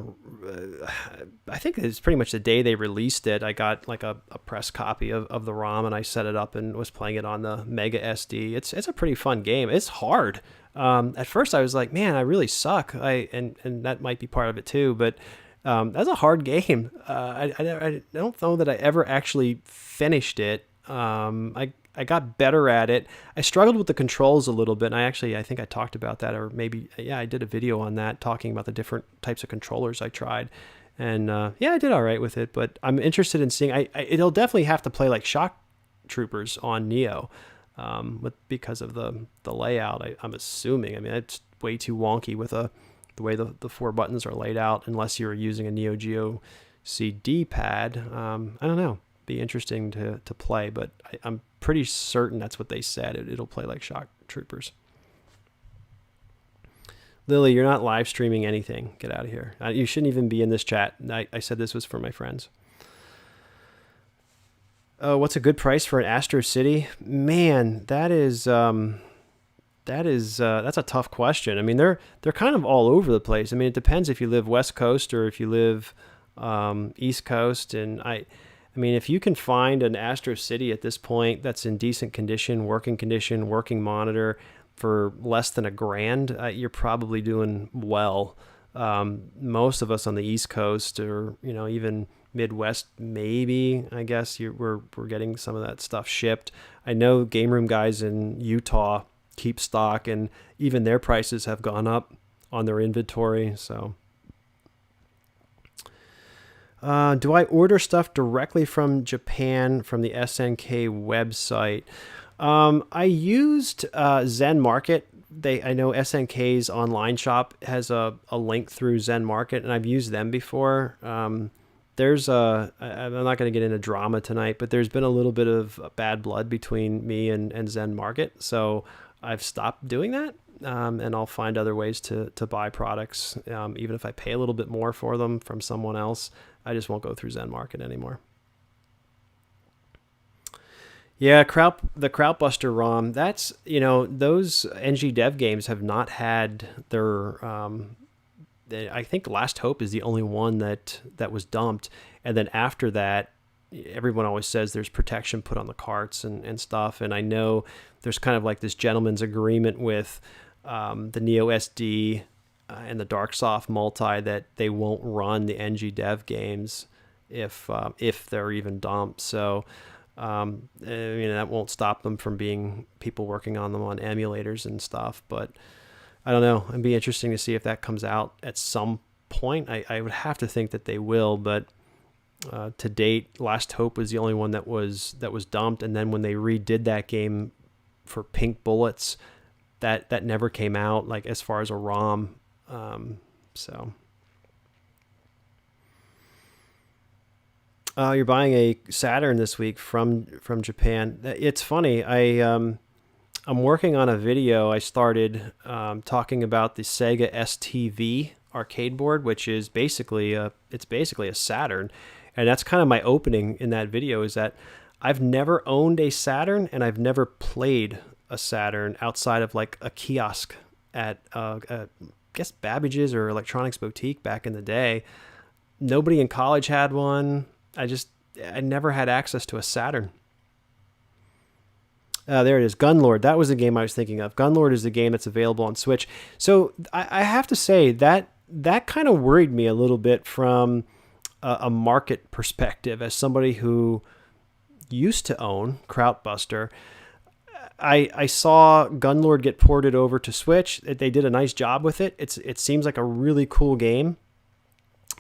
think it's pretty much the day they released it. I got like a press copy of the ROM, and I set it up and was playing it on the Mega SD. It's a pretty fun game. It's hard. At first, I was like, man, I really suck. And that might be part of it too. But that's a hard game. I don't know that I ever actually finished it. I got better at it. I struggled with the controls a little bit. And I think I talked about that, or maybe, yeah, I did a video on that talking about the different types of controllers I tried. And yeah, I did all right with it, but I'm interested in seeing, it'll definitely have to play like Shock Troopers on Neo, because of the layout, I'm assuming. I mean, it's way too wonky with the way the four buttons are laid out, unless you're using a Neo Geo CD pad. I don't know. Be interesting to play, but I'm pretty certain that's what they said. It'll play like Shock Troopers. Lily, you're not live streaming anything. Get out of here. You shouldn't even be in this chat. I said this was for my friends. What's a good price for an Astro City? Man, that's a tough question. I mean, they're kind of all over the place. I mean, it depends if you live West Coast or if you live East Coast. And I mean, if you can find an Astro City at this point that's in decent condition, working monitor for less than $1,000, you're probably doing well. Most of us on the East Coast, or even Midwest, maybe, I guess we're getting some of that stuff shipped. I know game room guys in Utah keep stock, and even their prices have gone up on their inventory. So do I order stuff directly from Japan from the SNK website? I used Zen Market. I know SNK's online shop has a link through Zen Market, and I've used them before. I'm not going to get into drama tonight, but there's been a little bit of bad blood between me and Zen Market, so I've stopped doing that, and I'll find other ways to buy products, even if I pay a little bit more for them from someone else. I just won't go through Zen Market anymore. Yeah, the Krautbuster ROM, that's, those NG Dev games have not had their, I think Last Hope is the only one that was dumped. And then after that, everyone always says there's protection put on the carts and stuff. And I know there's kind of like this gentleman's agreement with the Neo SD and the Darksoft multi that they won't run the NG Dev games if they're even dumped. So that won't stop them from being people working on them on emulators and stuff. But I don't know. It'd be interesting to see if that comes out at some point. I would have to think that they will, but to date, Last Hope was the only one that was dumped. And then when they redid that game for Pink Bullets, that never came out, like as far as a ROM. So you're buying a Saturn this week from Japan. It's funny. I'm working on a video I started talking about the Sega STV arcade board, which is basically a Saturn, and that's kind of my opening in that video. Is that I've never owned a Saturn and I've never played a Saturn outside of like a kiosk at I guess Babbage's or Electronics Boutique back in the day. Nobody in college had one. I never had access to a Saturn. There it is, Gunlord. That was the game I was thinking of. Gunlord is the game that's available on Switch. So I have to say that kind of worried me a little bit from a market perspective, as somebody who used to own Krautbuster. I saw Gunlord get ported over to Switch. They did a nice job with it. It seems like a really cool game.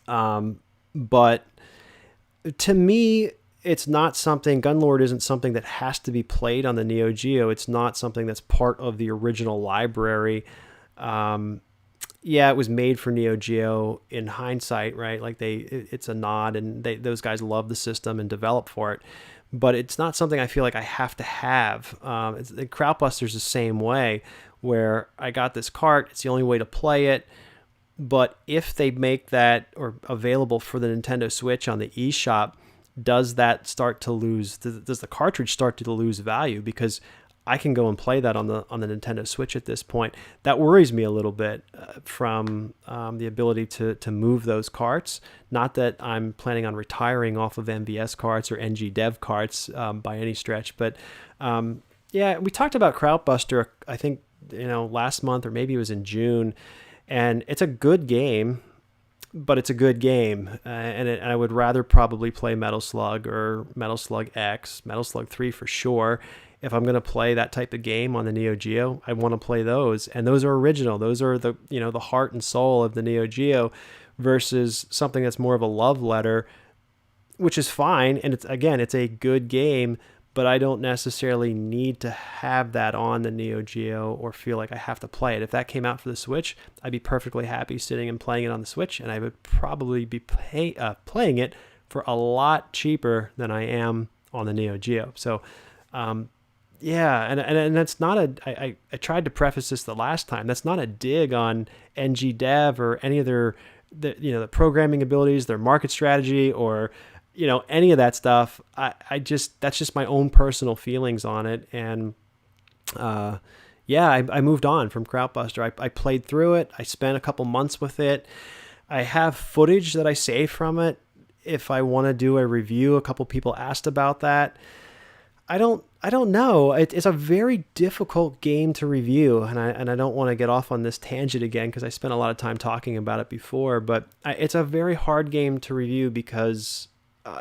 But to me, it's not something, Gunlord isn't something that has to be played on the Neo Geo. It's not something that's part of the original library. Yeah, it was made for Neo Geo in hindsight, right? Like it's a nod, and those guys love the system and develop for it. But it's not something I feel like I have to have. The Krautbuster's the same way, where I got this cart. It's the only way to play it. But if they make that or available for the Nintendo Switch on the eShop, does that start to lose? Does the cartridge start to lose value? Because I can go and play that on the Nintendo Switch at this point. That worries me a little bit from the ability to move those carts. Not that I'm planning on retiring off of MVS carts or NG Dev carts by any stretch, but yeah, we talked about Krautbuster, I think, last month, or maybe it was in June, and it's a good game, but it's a good game, and I would rather probably play Metal Slug or Metal Slug X, Metal Slug 3 for sure. If I'm going to play that type of game on the Neo Geo, I want to play those, and those are original. Those are the heart and soul of the Neo Geo, versus something that's more of a love letter, which is fine, and it's a good game, but I don't necessarily need to have that on the Neo Geo or feel like I have to play it. If that came out for the Switch, I'd be perfectly happy sitting and playing it on the Switch, and I would probably be playing it for a lot cheaper than I am on the Neo Geo. So, yeah, and that's not I tried to preface this the last time. That's not a dig on NG Dev or any of the programming abilities, their market strategy, or any of that stuff. That's just my own personal feelings on it. And I moved on from Krautbuster. I played through it. I spent a couple months with it. I have footage that I saved from it. If I want to do a review, a couple people asked about that. I don't know. It's a very difficult game to review, and I don't want to get off on this tangent again because I spent a lot of time talking about it before, but it's a very hard game to review because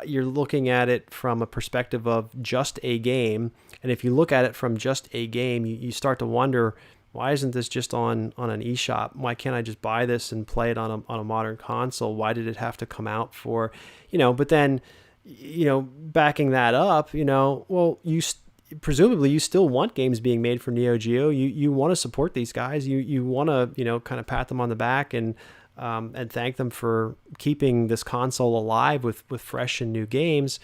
you're looking at it from a perspective of just a game, and if you look at it from just a game, you start to wonder, why isn't this just on an eShop? Why can't I just buy this and play it on a modern console? Why did it have to come out for, but then, backing that up, well, presumably you still want games being made for Neo Geo. You want to support these guys. You want to, kind of pat them on the back and thank them for keeping this console alive with fresh and new games.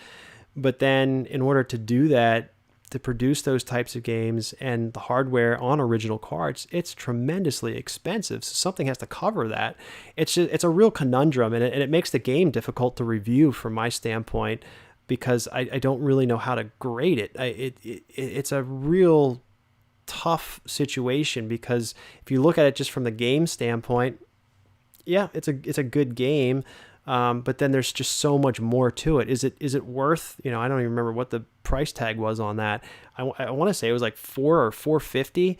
But then in order to do that, to produce those types of games and the hardware on original carts, it's tremendously expensive. So something has to cover that. It's a real conundrum, and it makes the game difficult to review from my standpoint, because I don't really know how to grade it. It's a real tough situation, because if you look at it just from the game standpoint, yeah, it's a good game. But then there's just so much more to it. Is it worth, I don't even remember what the price tag was on that. I want to say it was like $4 or $4.50.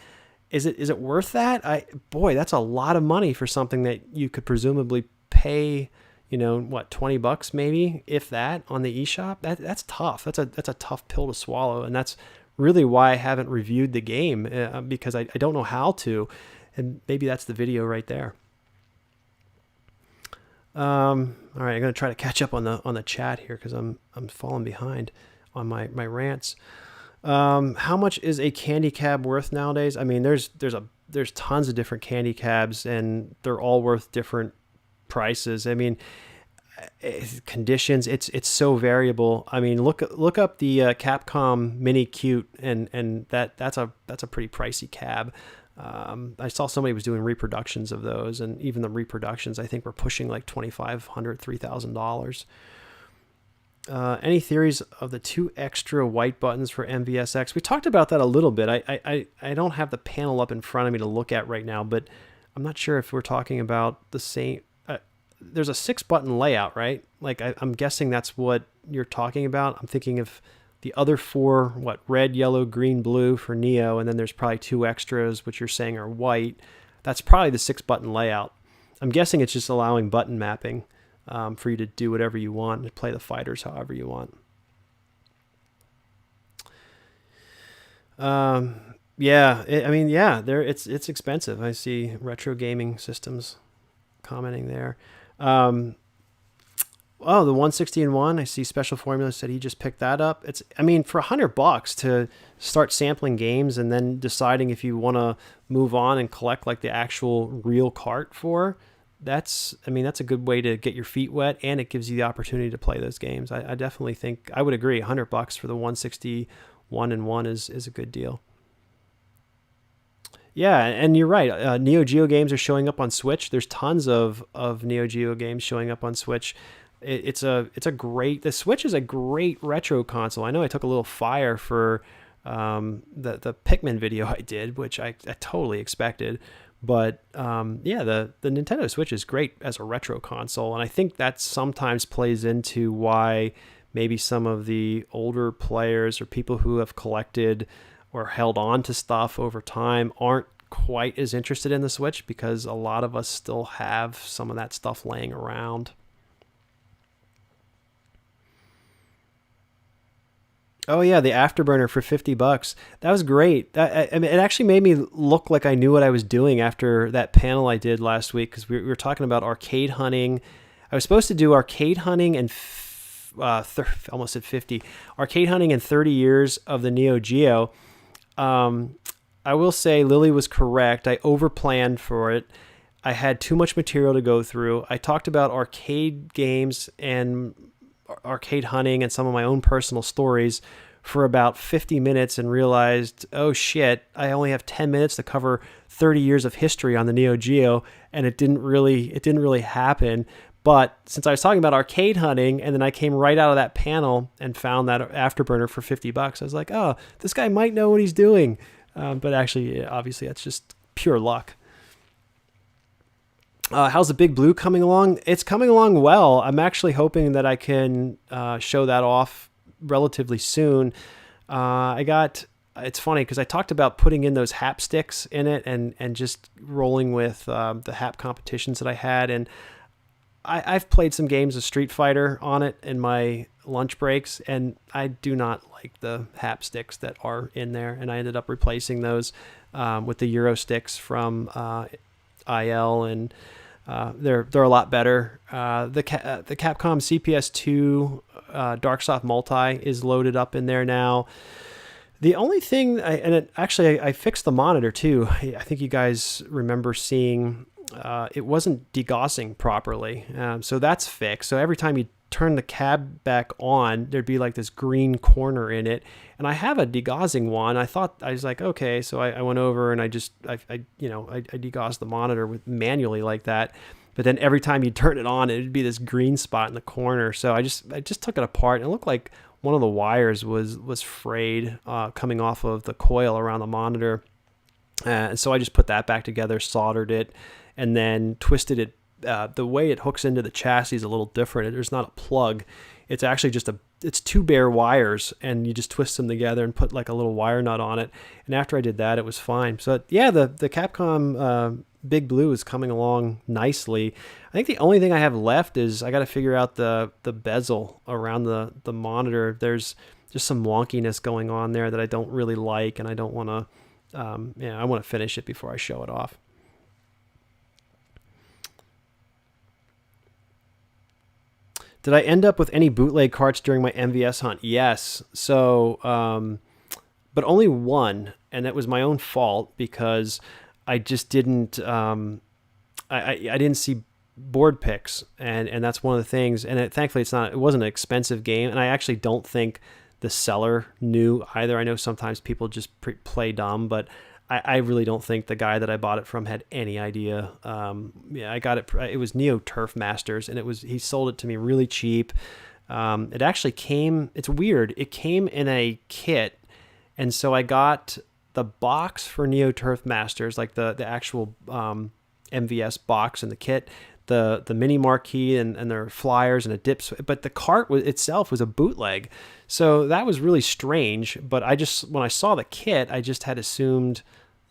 Is it worth that? Boy, that's a lot of money for something that you could presumably pay, $20 maybe, if that, on the eShop. That's tough. That's a tough pill to swallow. And that's really why I haven't reviewed the game, because I don't know how to, and maybe that's the video right there. All right, I'm gonna try to catch up on the chat here because I'm falling behind on my rants. How much is a candy cab worth nowadays? I mean, there's tons of different candy cabs, and they're all worth different prices. I mean, conditions, it's so variable. I mean, look up the Capcom Mini Cute, and that's a pretty pricey cab. I saw somebody was doing reproductions of those, and even the reproductions I think were pushing like $2,500, $3,000. Any theories of the 2 extra white buttons for MVSX? We talked about that a little bit. I don't have the panel up in front of me to look at right now, but I'm not sure if we're talking about the same. There's a 6-button layout, right? Like I'm guessing that's what you're talking about. I'm thinking of the other 4, red, yellow, green, blue for Neo, and then there's probably 2 extras, which you're saying are white. That's probably the 6-button layout. I'm guessing it's just allowing button mapping for you to do whatever you want and play the fighters however you want. It's expensive. I see Retro Gaming Systems commenting there. Oh, the 160-in-1. I see Special Formula said he just picked that up. For $100 to start sampling games and then deciding if you want to move on and collect like the actual real cart for, that's a good way to get your feet wet, and it gives you the opportunity to play those games. I definitely think I would agree. $100 for the 161-in-1 is a good deal. Yeah, and you're right. Neo Geo games are showing up on Switch. There's tons of Neo Geo games showing up on Switch. The Switch is a great retro console. I know I took a little fire for the Pikmin video I did, which I totally expected. But yeah, the Nintendo Switch is great as a retro console, and I think that sometimes plays into why maybe some of the older players or people who have collected or held on to stuff over time aren't quite as interested in the Switch, because a lot of us still have some of that stuff laying around. Oh yeah, the Afterburner for $50. That was great. I mean, it actually made me look like I knew what I was doing after that panel I did last week, because we were talking about arcade hunting. I was supposed to do arcade hunting and almost at 50 arcade hunting in 30 years of the Neo Geo. I will say Lily was correct. I overplanned for it. I had too much material to go through. I talked about arcade games and arcade hunting and some of my own personal stories for about 50 minutes and realized, oh shit, I only have 10 minutes to cover 30 years of history on the Neo Geo, and it didn't really happen. But since I was talking about arcade hunting, and then I came right out of that panel and found that Afterburner for $50, I was like, oh, this guy might know what he's doing. But actually, obviously, that's just pure luck. How's the Big Blue coming along? It's coming along well. I'm actually hoping that I can show that off relatively soon. It's funny because I talked about putting in those hap sticks in it and just rolling with the hap competitions that I had. And I've played some games of Street Fighter on it in my lunch breaks, and I do not like the hap sticks that are in there. And I ended up replacing those with the Euro sticks from IL, and they're a lot better. The Capcom CPS2 Darksoft Multi is loaded up in there now. The only thing, I fixed the monitor too. I think you guys remember seeing it wasn't degaussing properly, so that's fixed. So every time you turn the cab back on, there'd be like this green corner in it, and I have a degaussing one. I was like, okay, so I went over and I degaussed the monitor manually like that. But then every time you turn it on, it'd be this green spot in the corner. So I just took it apart, and it looked like one of the wires was frayed coming off of the coil around the monitor. And so I just put that back together, soldered it, and then twisted it. The way it hooks into the chassis is a little different. There's not a plug. It's actually it's two bare wires, and you just twist them together and put like a little wire nut on it. And after I did that, it was fine. So yeah, the Capcom Big Blue is coming along nicely. I think the only thing I have left is I got to figure out the bezel around the monitor. There's just some wonkiness going on there that I don't really like, and I don't want to. I want to finish it before I show it off. Did I end up with any bootleg carts during my MVS hunt? Yes. So, but only one, and that was my own fault because I just didn't. I didn't see board picks, and that's one of the things. And thankfully, it wasn't an expensive game, and I actually don't think the seller knew either. I know sometimes people just play dumb, but I really don't think the guy that I bought it from had any idea. I got it. It was Neo Turf Masters, and he sold it to me really cheap. It actually came. It's weird. It came in a kit, and so I got the box for Neo Turf Masters, like the actual MVS box and the kit, the mini marquee and their flyers and a dips. But the cart itself was a bootleg, so that was really strange. But when I saw the kit, I just had assumed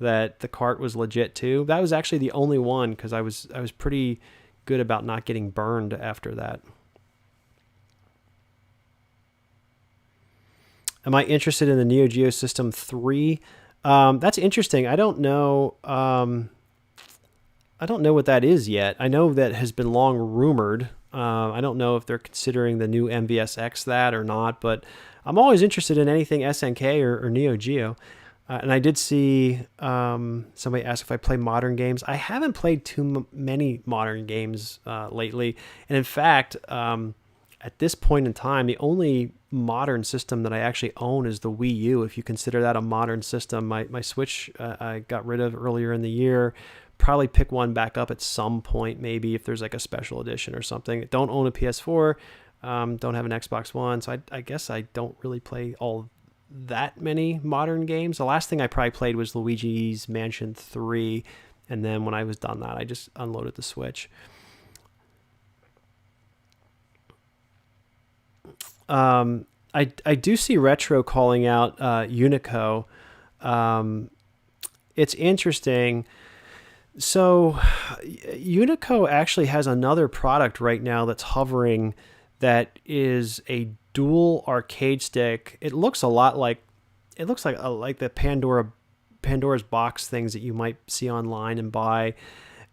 that the cart was legit too. That was actually the only one, because I was pretty good about not getting burned after that. Am I interested in the Neo Geo System 3? That's interesting. I don't know. I don't know what that is yet. I know that has been long rumored. I don't know if they're considering the new MVSX that or not, but I'm always interested in anything SNK or Neo Geo. And I did see somebody ask if I play modern games. I haven't played too many modern games lately. And in fact, at this point in time, the only modern system that I actually own is the Wii U, if you consider that a modern system. My Switch I got rid of earlier in the year. Probably pick one back up at some point, maybe if there's like a special edition or something. Don't own a PS4, don't have an Xbox One, so I guess I don't really play all that many modern games. The last thing I probably played was Luigi's Mansion 3, and then when I was done that, I just unloaded the Switch. I do see Retro calling out Unico. It's interesting. So Unico actually has another product right now that's hovering that is a dual arcade stick. It looks a lot like the Pandora's box things that you might see online and buy.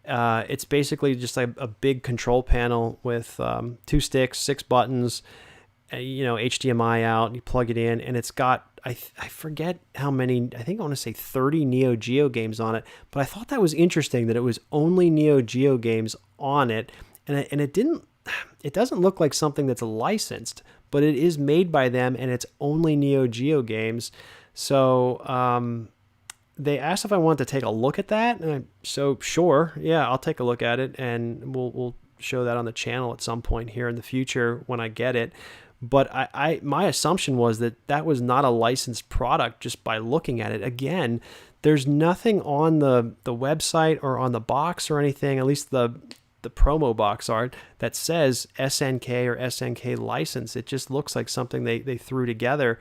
It's basically just a big control panel with 2 sticks, 6 buttons, HDMI out, you plug it in, and it's got, I forget how many, I think I want to say 30 Neo Geo games on it, but I thought that was interesting that it was only Neo Geo games on it, and it doesn't look like something that's licensed, but it is made by them, and it's only Neo Geo games. So they asked if I wanted to take a look at that, and so sure, yeah, I'll take a look at it, and we'll show that on the channel at some point here in the future when I get it. But my assumption was that was not a licensed product just by looking at it. Again, there's nothing on the website or on the box or anything, at least the promo box art, that says SNK or SNK license. It just looks like something they threw together.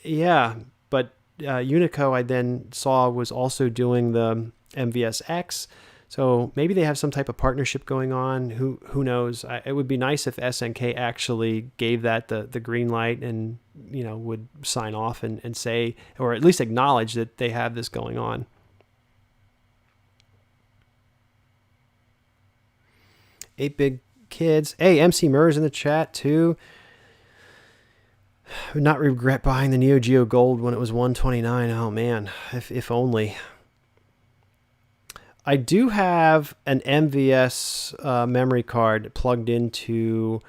Yeah, but Unico I then saw was also doing the MVSX. So maybe they have some type of partnership going on. Who knows? It would be nice if SNK actually gave that the green light and would sign off and say, or at least acknowledge that they have this going on. Eight Big Kids. Hey, MC Murs in the chat too. Would not regret buying the Neo Geo Gold when it was $129. Oh man, if only. I do have an MVS memory card plugged into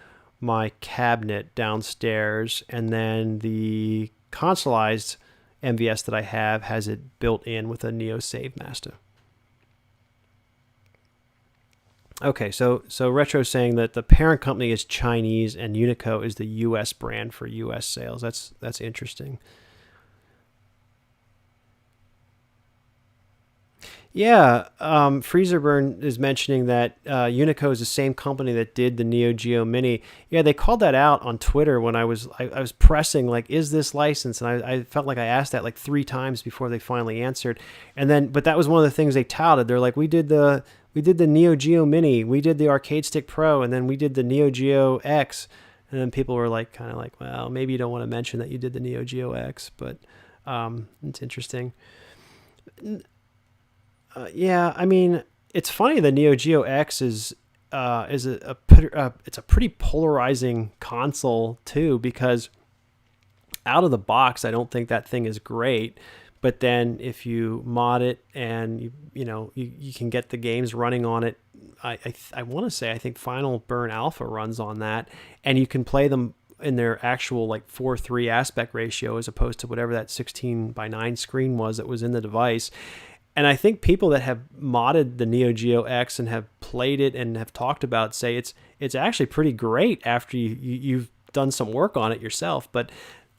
my cabinet downstairs, and then the consoleized MVS that I have has it built in with a Neo Save Master. Okay, so Retro's saying that the parent company is Chinese and Unico is the U.S. brand for U.S. sales. That's interesting. Yeah, Freezerburn is mentioning that Unico is the same company that did the Neo Geo Mini. Yeah, they called that out on Twitter when I was pressing, like, is this licensed? And I felt like I asked that like 3 times before they finally answered. And then, but that was one of the things they touted. They're like, we did the Neo Geo Mini, we did the Arcade Stick Pro, and then we did the Neo Geo X. And then people were like, kind of like, well, maybe you don't want to mention that you did the Neo Geo X, but it's interesting. Yeah, I mean, it's funny the Neo Geo X is it's a pretty polarizing console too, because out of the box, I don't think that thing is great. But then if you mod it and you can get the games running on it, I want to say I think Final Burn Alpha runs on that, and you can play them in their actual like 4:3 aspect ratio as opposed to whatever that 16:9 screen was that was in the device. And I think people that have modded the Neo Geo X and have played it and have talked about it say it's actually pretty great after you've done some work on it yourself. But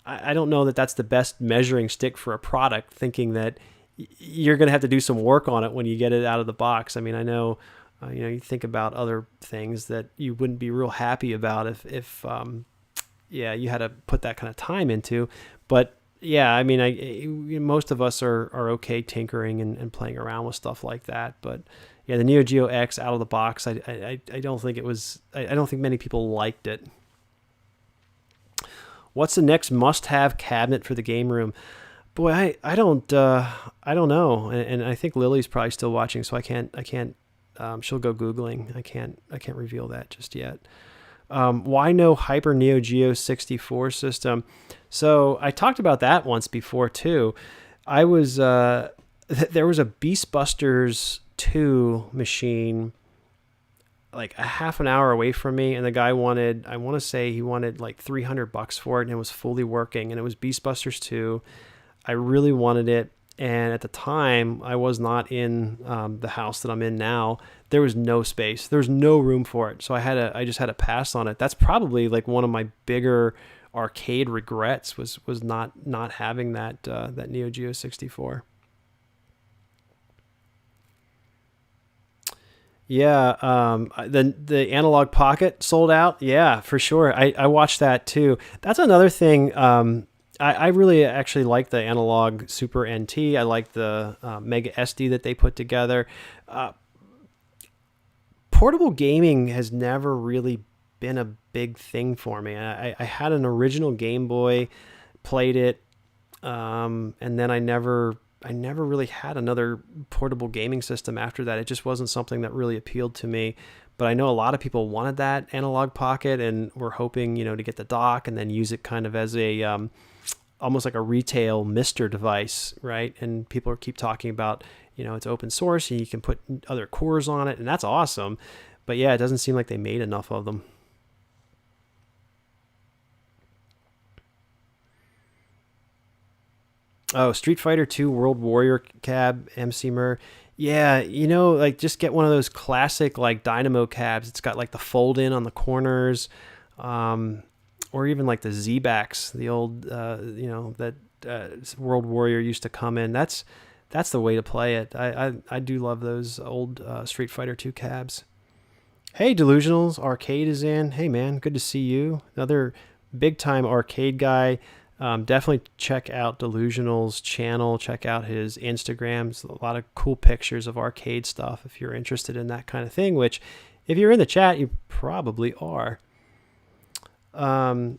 I don't know that that's the best measuring stick for a product, thinking that you're going to have to do some work on it when you get it out of the box. I mean, I know, you think about other things that you wouldn't be real happy about if you had to put that kind of time into. But yeah, I mean, most of us are okay tinkering and playing around with stuff like that. But yeah, the Neo Geo X out of the box, I don't think it was. I don't think many people liked it. What's the next must-have cabinet for the game room? Boy, I don't know, and I think Lily's probably still watching, so I can't. She'll go Googling. I can't reveal that just yet. Why no Hyper Neo Geo 64 system? So I talked about that once before too. There was a Beastbusters 2 machine like a half an hour away from me, and the guy wanted, I want to say he wanted like $300 for it, and it was fully working, and it was Beastbusters 2. I really wanted it, and at the time I was not in the house that I'm in now. There was no space. There was no room for it, so I just had to pass on it. That's probably like one of my bigger arcade regrets was not having that Neo Geo 64. Yeah, the Analogue Pocket sold out. Yeah, for sure. I watched that too. That's another thing. I really actually like the Analog Super NT. I like the Mega SD that they put together. Portable gaming has never really been a big thing for me. I had an original Game Boy, played it, and then I never really had another portable gaming system after that. It just wasn't something that really appealed to me. But I know a lot of people wanted that Analog Pocket and were hoping, to get the dock and then use it kind of as a almost like a retail Mister device, right? And people keep talking about, it's open source and you can put other cores on it, and that's awesome. But yeah, it doesn't seem like they made enough of them. Oh, Street Fighter 2 World Warrior cab, MC Mur. Yeah, like just get one of those classic like Dynamo cabs. It's got like the fold in on the corners, or even like the Z-backs, the old, that World Warrior used to come in. That's the way to play it. I do love those old Street Fighter 2 cabs. Hey, Delusionals, Arcade is in. Hey, man, good to see you. Another big-time arcade guy. Definitely check out Delusional's channel. Check out his Instagrams. A lot of cool pictures of arcade stuff if you're interested in that kind of thing, which if you're in the chat, you probably are. Dr.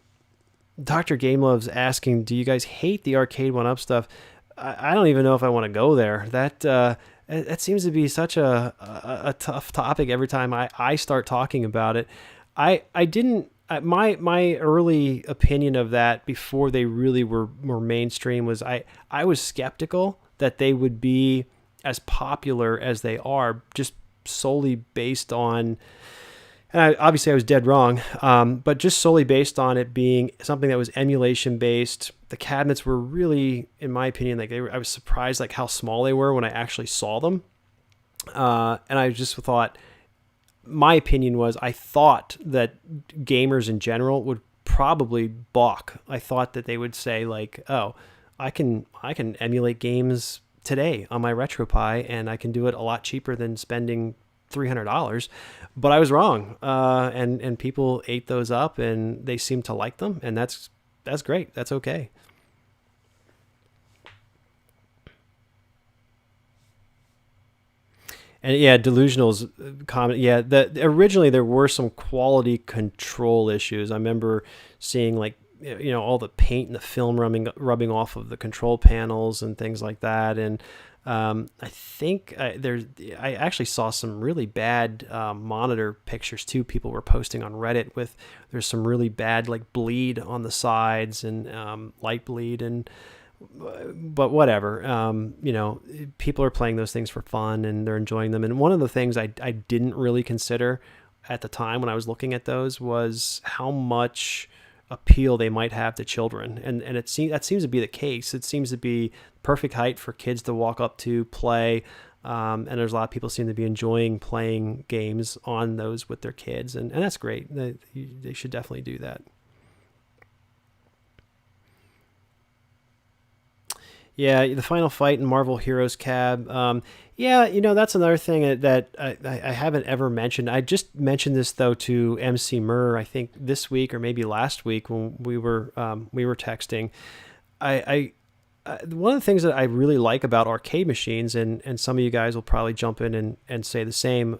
Gamelove's asking, do you guys hate the arcade 1-up stuff? I don't even know if I want to go there. That seems to be such a tough topic every time I start talking about it. I didn't. My early opinion of that before they really were more mainstream was I was skeptical that they would be as popular as they are, just solely based on, and obviously I was dead wrong, but just solely based on it being something that was emulation based. The cabinets were really, in my opinion, I was surprised like how small they were when I actually saw them, and I just thought, my opinion was I thought that gamers in general would probably balk. I thought that they would say like, oh, I can emulate games today on my RetroPie and I can do it a lot cheaper than spending $300. But I was wrong. And people ate those up and they seemed to like them, and that's great. That's okay. And yeah, Delusional's comment. Yeah, originally there were some quality control issues. I remember seeing like, all the paint and the film rubbing off of the control panels and things like that. And I think I actually saw some really bad monitor pictures too. People were posting on Reddit there's some really bad like bleed on the sides and light bleed but whatever, people are playing those things for fun and they're enjoying them. And one of the things I didn't really consider at the time when I was looking at those was how much appeal they might have to children. And that seems to be the case. It seems to be perfect height for kids to walk up to play. And there's a lot of people seem to be enjoying playing games on those with their kids. And that's great. They should definitely do that. Yeah, the final fight in Marvel Heroes cab. That's another thing that I haven't ever mentioned. I just mentioned this though to MC Mur, I think this week or maybe last week when we were texting. One of the things that I really like about arcade machines, and some of you guys will probably jump in and say the same.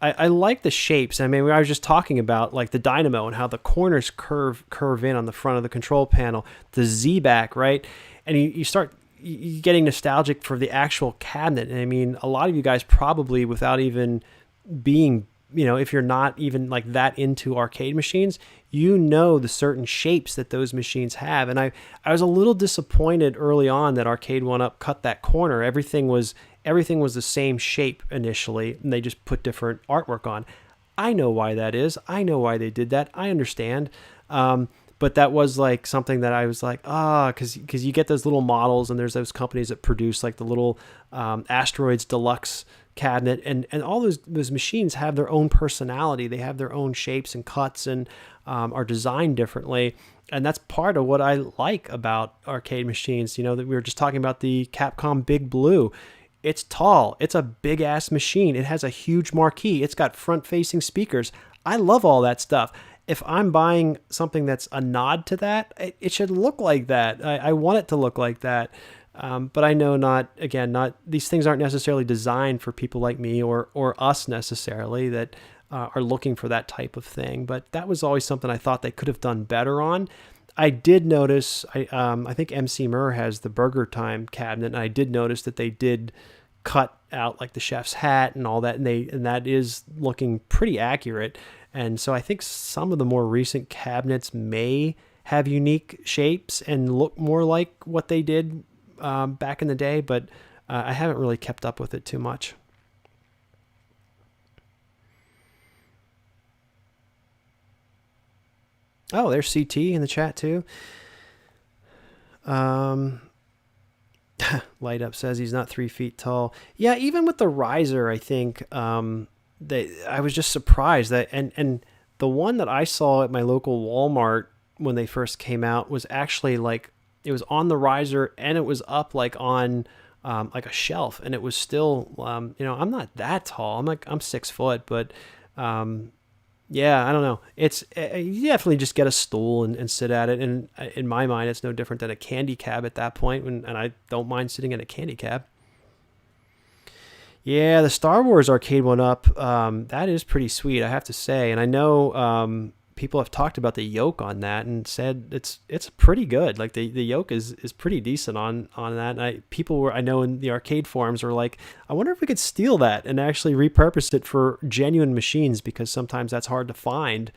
I like the shapes. I mean, I was just talking about like the dynamo and how the corners curve in on the front of the control panel, the Z-back, right? And you start getting nostalgic for the actual cabinet. And I mean, a lot of you guys probably, without even being, if you're not even like that into arcade machines, the certain shapes that those machines have. And I was a little disappointed early on that Arcade 1-Up cut that corner. Everything was the same shape initially, and they just put different artwork on. I know why that is. I know why they did that. I understand. But that was like something that I was like, because you get those little models, and there's those companies that produce like the little Asteroids Deluxe cabinet, and all those machines have their own personality. They have their own shapes and cuts, and are designed differently. And that's part of what I like about arcade machines. That we were just talking about the Capcom Big Blue. It's tall. It's a big ass machine. It has a huge marquee. It's got front facing speakers. I love all that stuff. If I'm buying something that's a nod to that, it should look like that. I want it to look like that. But I know not these things aren't necessarily designed for people like me or us necessarily that are looking for that type of thing. But that was always something I thought they could have done better on. I did notice, I think MC Murr has the Burger Time cabinet, and I did notice that they did cut out like the chef's hat and all that, and that is looking pretty accurate. And so I think some of the more recent cabinets may have unique shapes and look more like what they did back in the day, but I haven't really kept up with it too much. Oh, there's CT in the chat too. Light Up says he's not 3 feet tall. Yeah, even with the riser, I think I was just surprised that and the one that I saw at my local Walmart when they first came out was actually like it was on the riser and it was up like on like a shelf, and it was still I'm not that tall. I'm 6 foot, but yeah, I don't know. It's you definitely just get a stool and sit at it. And in my mind, it's no different than a candy cab at that point. And I don't mind sitting in a candy cab. Yeah, the Star Wars arcade one up. That is pretty sweet, I have to say. And I know people have talked about the yolk on that and said it's pretty good. Like the yolk is pretty decent on that. And people I know in the arcade forums were like, I wonder if we could steal that and actually repurpose it for genuine machines, because sometimes that's hard to find.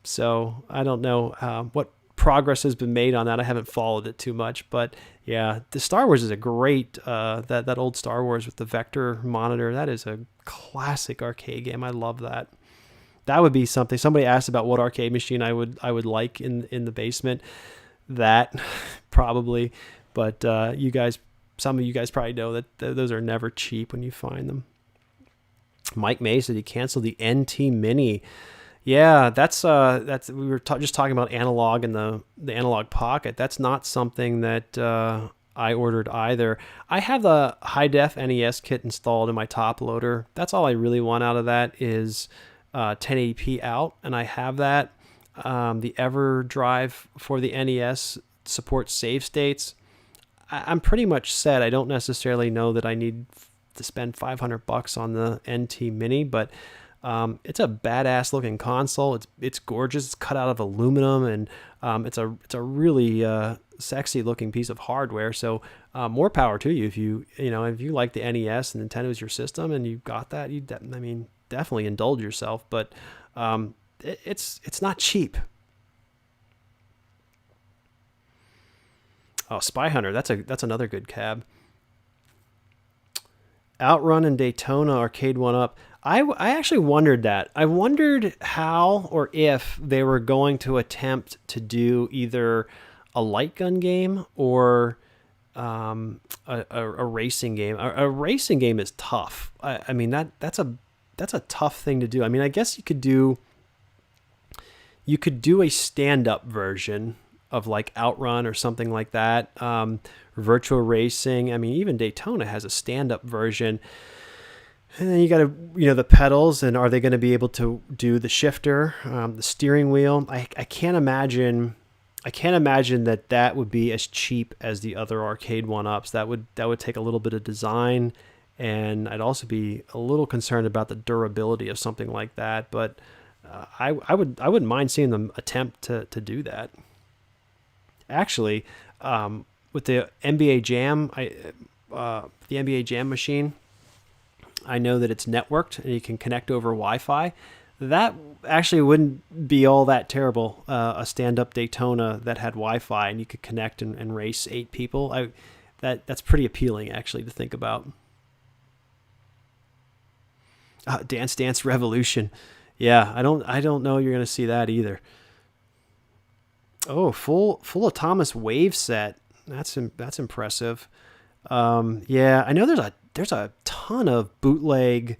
So I don't know what progress has been made on that. I haven't followed it too much, but yeah, the Star Wars is a great that old Star Wars with the vector monitor. That is a classic arcade game. I love that. That would be something. Somebody asked about what arcade machine I would like in the basement. That probably, but some of you guys probably know that those are never cheap when you find them. Mike May said he canceled the NT Mini. Yeah, that's we were just talking about Analog and the Analogue Pocket. That's not something that I ordered either. I have the high def NES kit installed in my top loader. That's all I really want out of that is 1080p out, and I have that. The EverDrive for the NES supports save states. I'm pretty much set. I don't necessarily know that I need to spend $500 on the NT Mini, but it's a badass looking console. It's gorgeous. It's cut out of aluminum, and it's a really sexy looking piece of hardware. So more power to you if you like the NES and Nintendo's your system and you've got that. Definitely indulge yourself, but it's not cheap. Oh, Spy Hunter, that's another good cab. Outrun and Daytona arcade one up. I actually wondered that. I wondered how or if they were going to attempt to do either a light gun game or a racing game. A racing game is tough. I mean that's a tough thing to do. I mean, I guess you could do a stand-up version of like Outrun or something like that. Virtual racing. I mean, even Daytona has a stand-up version. And then you got to, the pedals, and are they going to be able to do the shifter, the steering wheel? I can't imagine that would be as cheap as the other arcade one-ups. That would take a little bit of design. And I'd also be a little concerned about the durability of something like that. But I wouldn't mind seeing them attempt to do that. Actually, with the NBA Jam, the NBA Jam machine, I know that it's networked and you can connect over Wi-Fi. That actually wouldn't be all that terrible. A stand-up Daytona that had Wi-Fi and you could connect and race 8 people. That's pretty appealing actually to think about. Dance Dance Revolution. Yeah, I don't know you're gonna see that either. Oh, full Thomas wave set. That's impressive. Yeah, I know there's a ton ton of bootleg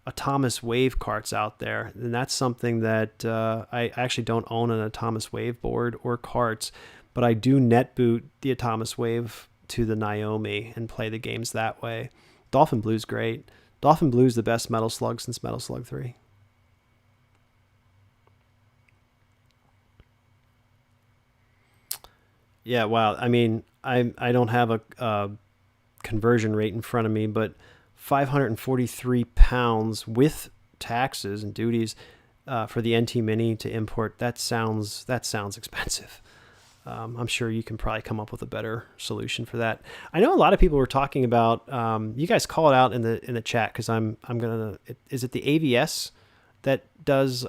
Atomus Wave carts out there, and that's something that I actually don't own an Atomus Wave board or carts, but I do net boot the Atomus Wave to the Naomi and play the games that way. Dolphin Blue's great. Dolphin Blue's the best Metal Slug since Metal Slug 3. Yeah, wow. I mean, I don't have a conversion rate in front of me, but 543 pounds with taxes and duties for the NT Mini to import. That sounds expensive. I'm sure you can probably come up with a better solution for that. I know a lot of people were talking about. You guys call it out in the chat because I'm gonna. Is it the AVS that does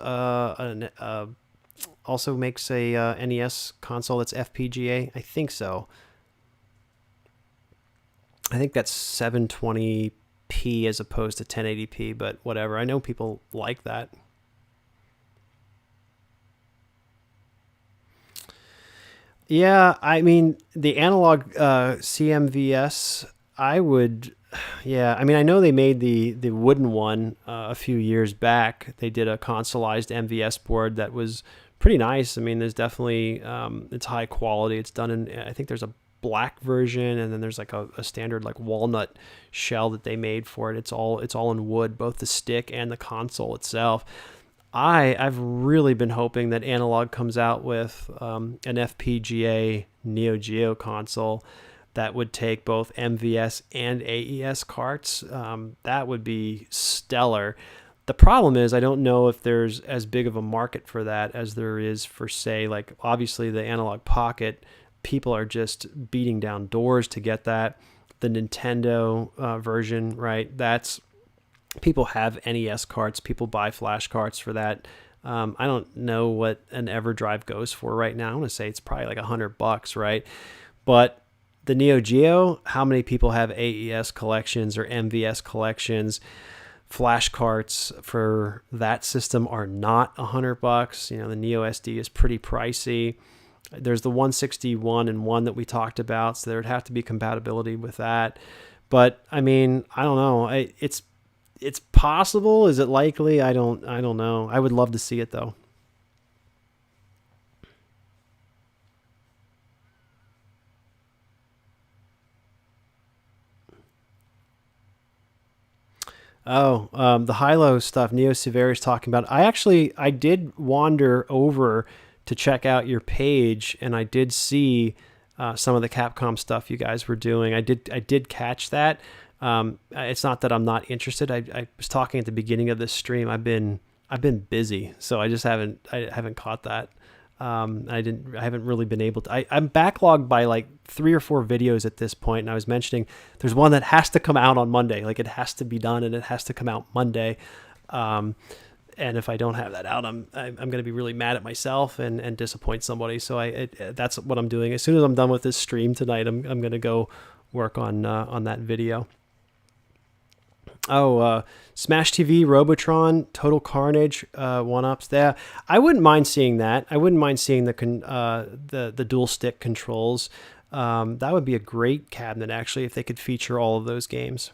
also makes a NES console that's FPGA? I think so. I think that's 720p as opposed to 1080p, but whatever. I know people like that. Yeah, I mean, the analog CMVS, I would, yeah, I mean, I know they made the wooden one a few years back. They did a consoleized MVS board that was pretty nice. I mean, there's definitely, it's high quality. It's done in, I think there's a black version, and then there's like a standard like walnut shell that they made for it. It's all in wood, both the stick and the console itself. I've really been hoping that Analogue comes out with an FPGA Neo Geo console that would take both MVS and AES carts. That would be stellar. The problem is I don't know if there's as big of a market for that as there is for, say, like obviously the Analogue Pocket. People are just beating down doors to get that. The Nintendo version, right? That's people have NES carts. People buy flash carts for that. I don't know what an EverDrive goes for right now. I want to say it's probably like $100, right? But the Neo Geo, how many people have AES collections or MVS collections? Flash carts for that system are not $100. You know, the Neo SD is pretty pricey. There's the 161 and one that we talked about, so there would have to be compatibility with that. But I mean, I don't know. It's possible. Is it likely? I don't know. I would love to see it though. Oh, the high-low stuff Neo Severi's talking about. I did wander over to check out your page, and I did see some of the Capcom stuff you guys were doing. I did catch that. It's not that I'm not interested. I was talking at the beginning of this stream. I've been busy, so I just haven't caught that. I haven't really been able to. I'm backlogged by like 3 or 4 videos at this point, and I was mentioning there's one that has to come out on Monday. Like it has to be done, and it has to come out Monday. And if I don't have that out, I'm going to be really mad at myself and disappoint somebody. So that's what I'm doing. As soon as I'm done with this stream tonight, I'm going to go work on that video. Oh, Smash TV, Robotron, Total Carnage, one-ups there. I wouldn't mind seeing that. I wouldn't mind seeing the dual stick controls. That would be a great cabinet, actually, if they could feature all of those games.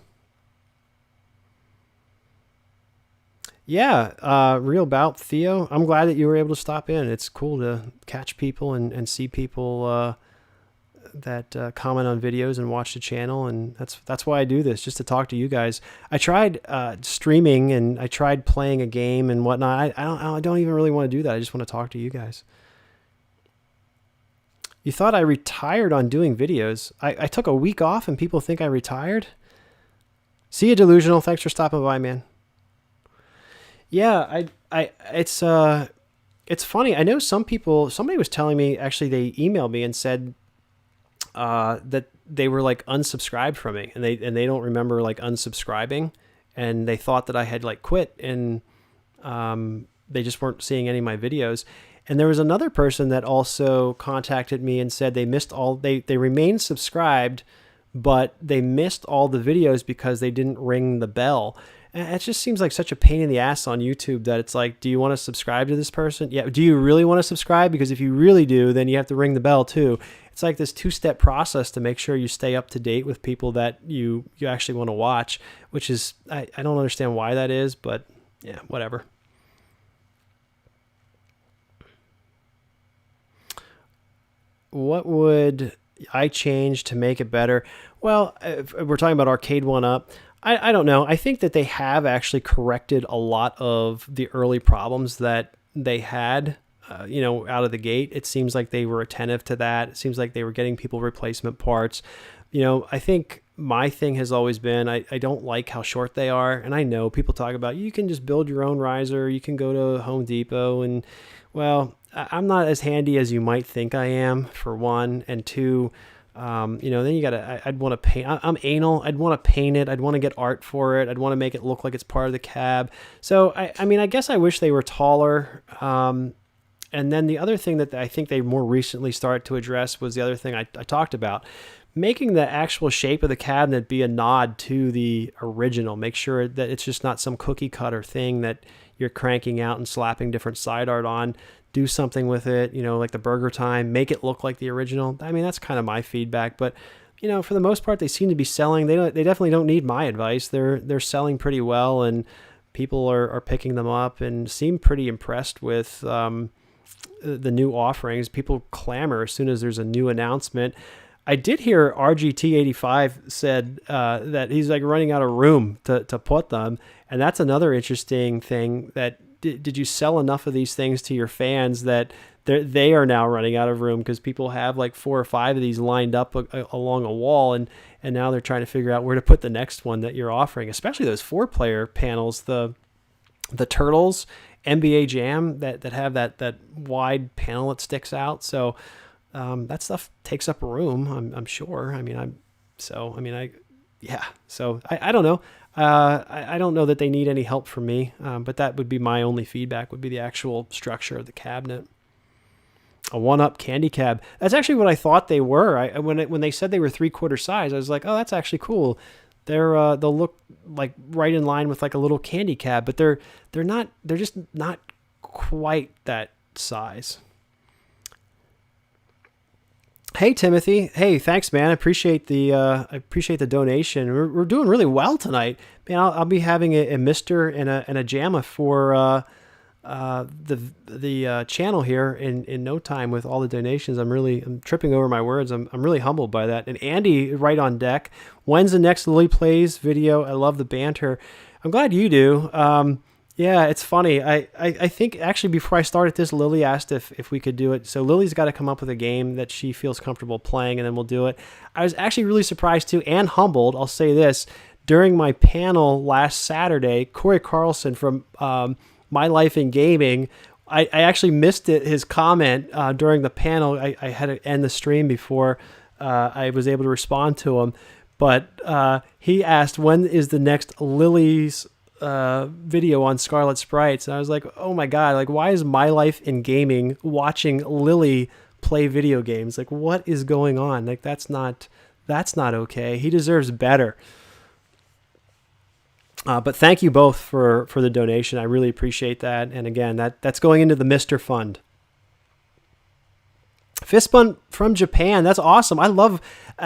Yeah, real bout, Theo. I'm glad that you were able to stop in. It's cool to catch people and see people that comment on videos and watch the channel, and that's why I do this, just to talk to you guys. I tried streaming and I tried playing a game and whatnot. I don't even really want to do that. I just want to talk to you guys. You thought I retired on doing videos. I took a week off and people think I retired? See you, Delusional. Thanks for stopping by, man. Yeah, it's funny. I know some people, somebody was telling me, actually they emailed me and said that they were like unsubscribed from me, and they don't remember like unsubscribing, and they thought that I had like quit, and they just weren't seeing any of my videos. And there was another person that also contacted me and said they missed they remained subscribed, but they missed all the videos because they didn't ring the bell. And it just seems like such a pain in the ass on YouTube that it's like, do you want to subscribe to this person? Yeah. Do you really want to subscribe? Because if you really do, then you have to ring the bell too. It's like this 2-step process to make sure you stay up to date with people that you actually want to watch, which is, I don't understand why that is, but yeah, whatever. What would I change to make it better? Well, if we're talking about Arcade 1-Up. I don't know. I think that they have actually corrected a lot of the early problems that they had, out of the gate. It seems like they were attentive to that. It seems like they were getting people replacement parts. I think my thing has always been, I don't like how short they are. And I know people talk about, you can just build your own riser. You can go to Home Depot and, well, I'm not as handy as you might think I am, for one. And two, then you gotta, I'd want to paint, I'm anal. I'd want to paint it. I'd want to get art for it. I'd want to make it look like it's part of the cab. So, I guess I wish they were taller. And then the other thing that I think they more recently started to address was the other thing I talked about, making the actual shape of the cabinet be a nod to the original. Make sure that it's just not some cookie cutter thing that you're cranking out and slapping different side art on. Do something with it, like the Burger Time, make it look like the original. That's kind of my feedback, but for the most part, they seem to be selling. They definitely don't need my advice. They're selling pretty well, and people are picking them up and seem pretty impressed with the new offerings. People clamor as soon as there's a new announcement. I did hear RGT85 said that he's like running out of room to put them, and that's another interesting thing. That did you sell enough of these things to your fans that they are now running out of room, because people have like 4 or 5 of these lined up along a wall, and now they're trying to figure out where to put the next one that you're offering, especially those 4-player panels, the Turtles NBA Jam that have that wide panel that sticks out. So that stuff takes up room, I'm sure. I don't know. I don't know that they need any help from me, but that would be my only feedback, would be the actual structure of the cabinet. A 1-Up candy cab. That's actually what I thought they were. When they said they were 3/4 size, I was like, oh, that's actually cool. They'll look like right in line with like a little candy cab, but they're not. They're just not quite that size. Hey Timothy, hey, thanks man. I appreciate the donation. We're doing really well tonight, man. I'll be having a Mister and a JAMA for the channel here in no time with all the donations. I'm tripping over my words. I'm really humbled by that. And Andy, right on deck. When's the next Lily Plays video? I love the banter. I'm glad you do. Yeah, it's funny. I think actually before I started this, Lily asked if we could do it. So Lily's got to come up with a game that she feels comfortable playing, and then we'll do it. I was actually really surprised too, and humbled. I'll say this. During my panel last Saturday, Corey Carlson from My Life in Gaming, I actually missed his comment during the panel. I had to end the stream before I was able to respond to him. But he asked, when is the next Lily's video on ScarletSprites? And I was like, oh my God, like, why is My Life in Gaming watching Lily play video games? Like, what is going on? Like, that's not okay. He deserves better. But thank you both for the donation. I really appreciate that. And again, that's going into the Mr. Fund. Fist bump from Japan. That's awesome. I love,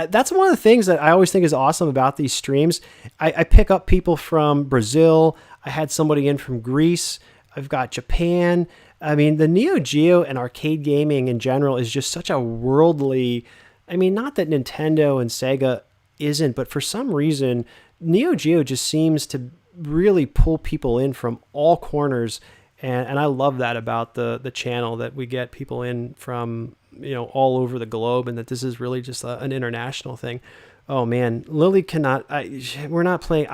that's one of the things that I always think is awesome about these streams. I pick up people from Brazil. I had somebody in from Greece. I've got Japan. I mean, the Neo Geo and arcade gaming in general is just such a worldly, not that Nintendo and Sega isn't, but for some reason, Neo Geo just seems to really pull people in from all corners. And I love that about the channel, that we get people in from, all over the globe, and that this is really just an international thing. Oh man, Lily cannot, we're not playing.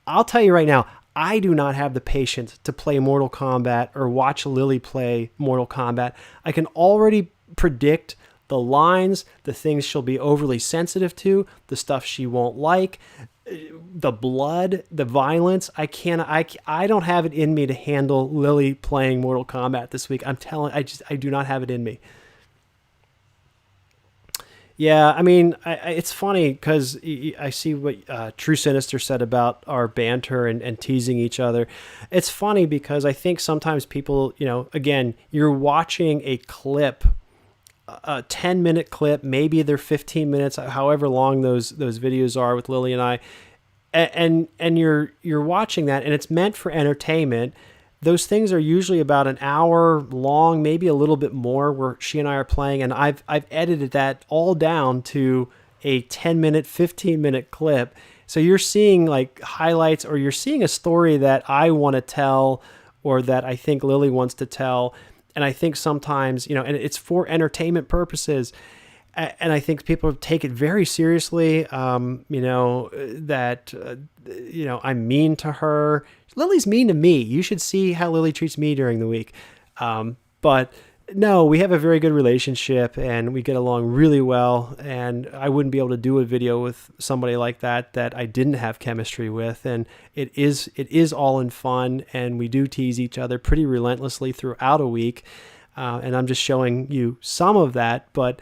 I'll tell you right now, I do not have the patience to play Mortal Kombat or watch Lily play Mortal Kombat. I can already predict the lines, the things she'll be overly sensitive to, the stuff she won't like, the blood, the violence. I don't have it in me to handle Lily playing Mortal Kombat this week. I do not have it in me. Yeah, I mean, it's funny because I see what True Sinister said about our banter and teasing each other. It's funny because I think sometimes people, again, you're watching a clip, a 10-minute clip, maybe they're 15 minutes, however long those videos are with Lily and I, and you're watching that, and it's meant for entertainment. Those things are usually about an hour long, maybe a little bit more, where she and I are playing, and I've edited that all down to a 10-minute, 15-minute clip. So you're seeing like highlights, or you're seeing a story that I want to tell, or that I think Lily wants to tell. And I think sometimes, and it's for entertainment purposes. And I think people take it very seriously, that, I'm mean to her. Lily's mean to me. You should see how Lily treats me during the week. But no, we have a very good relationship and we get along really well. And I wouldn't be able to do a video with somebody like that I didn't have chemistry with. And it is all in fun. And we do tease each other pretty relentlessly throughout a week. And I'm just showing you some of that. But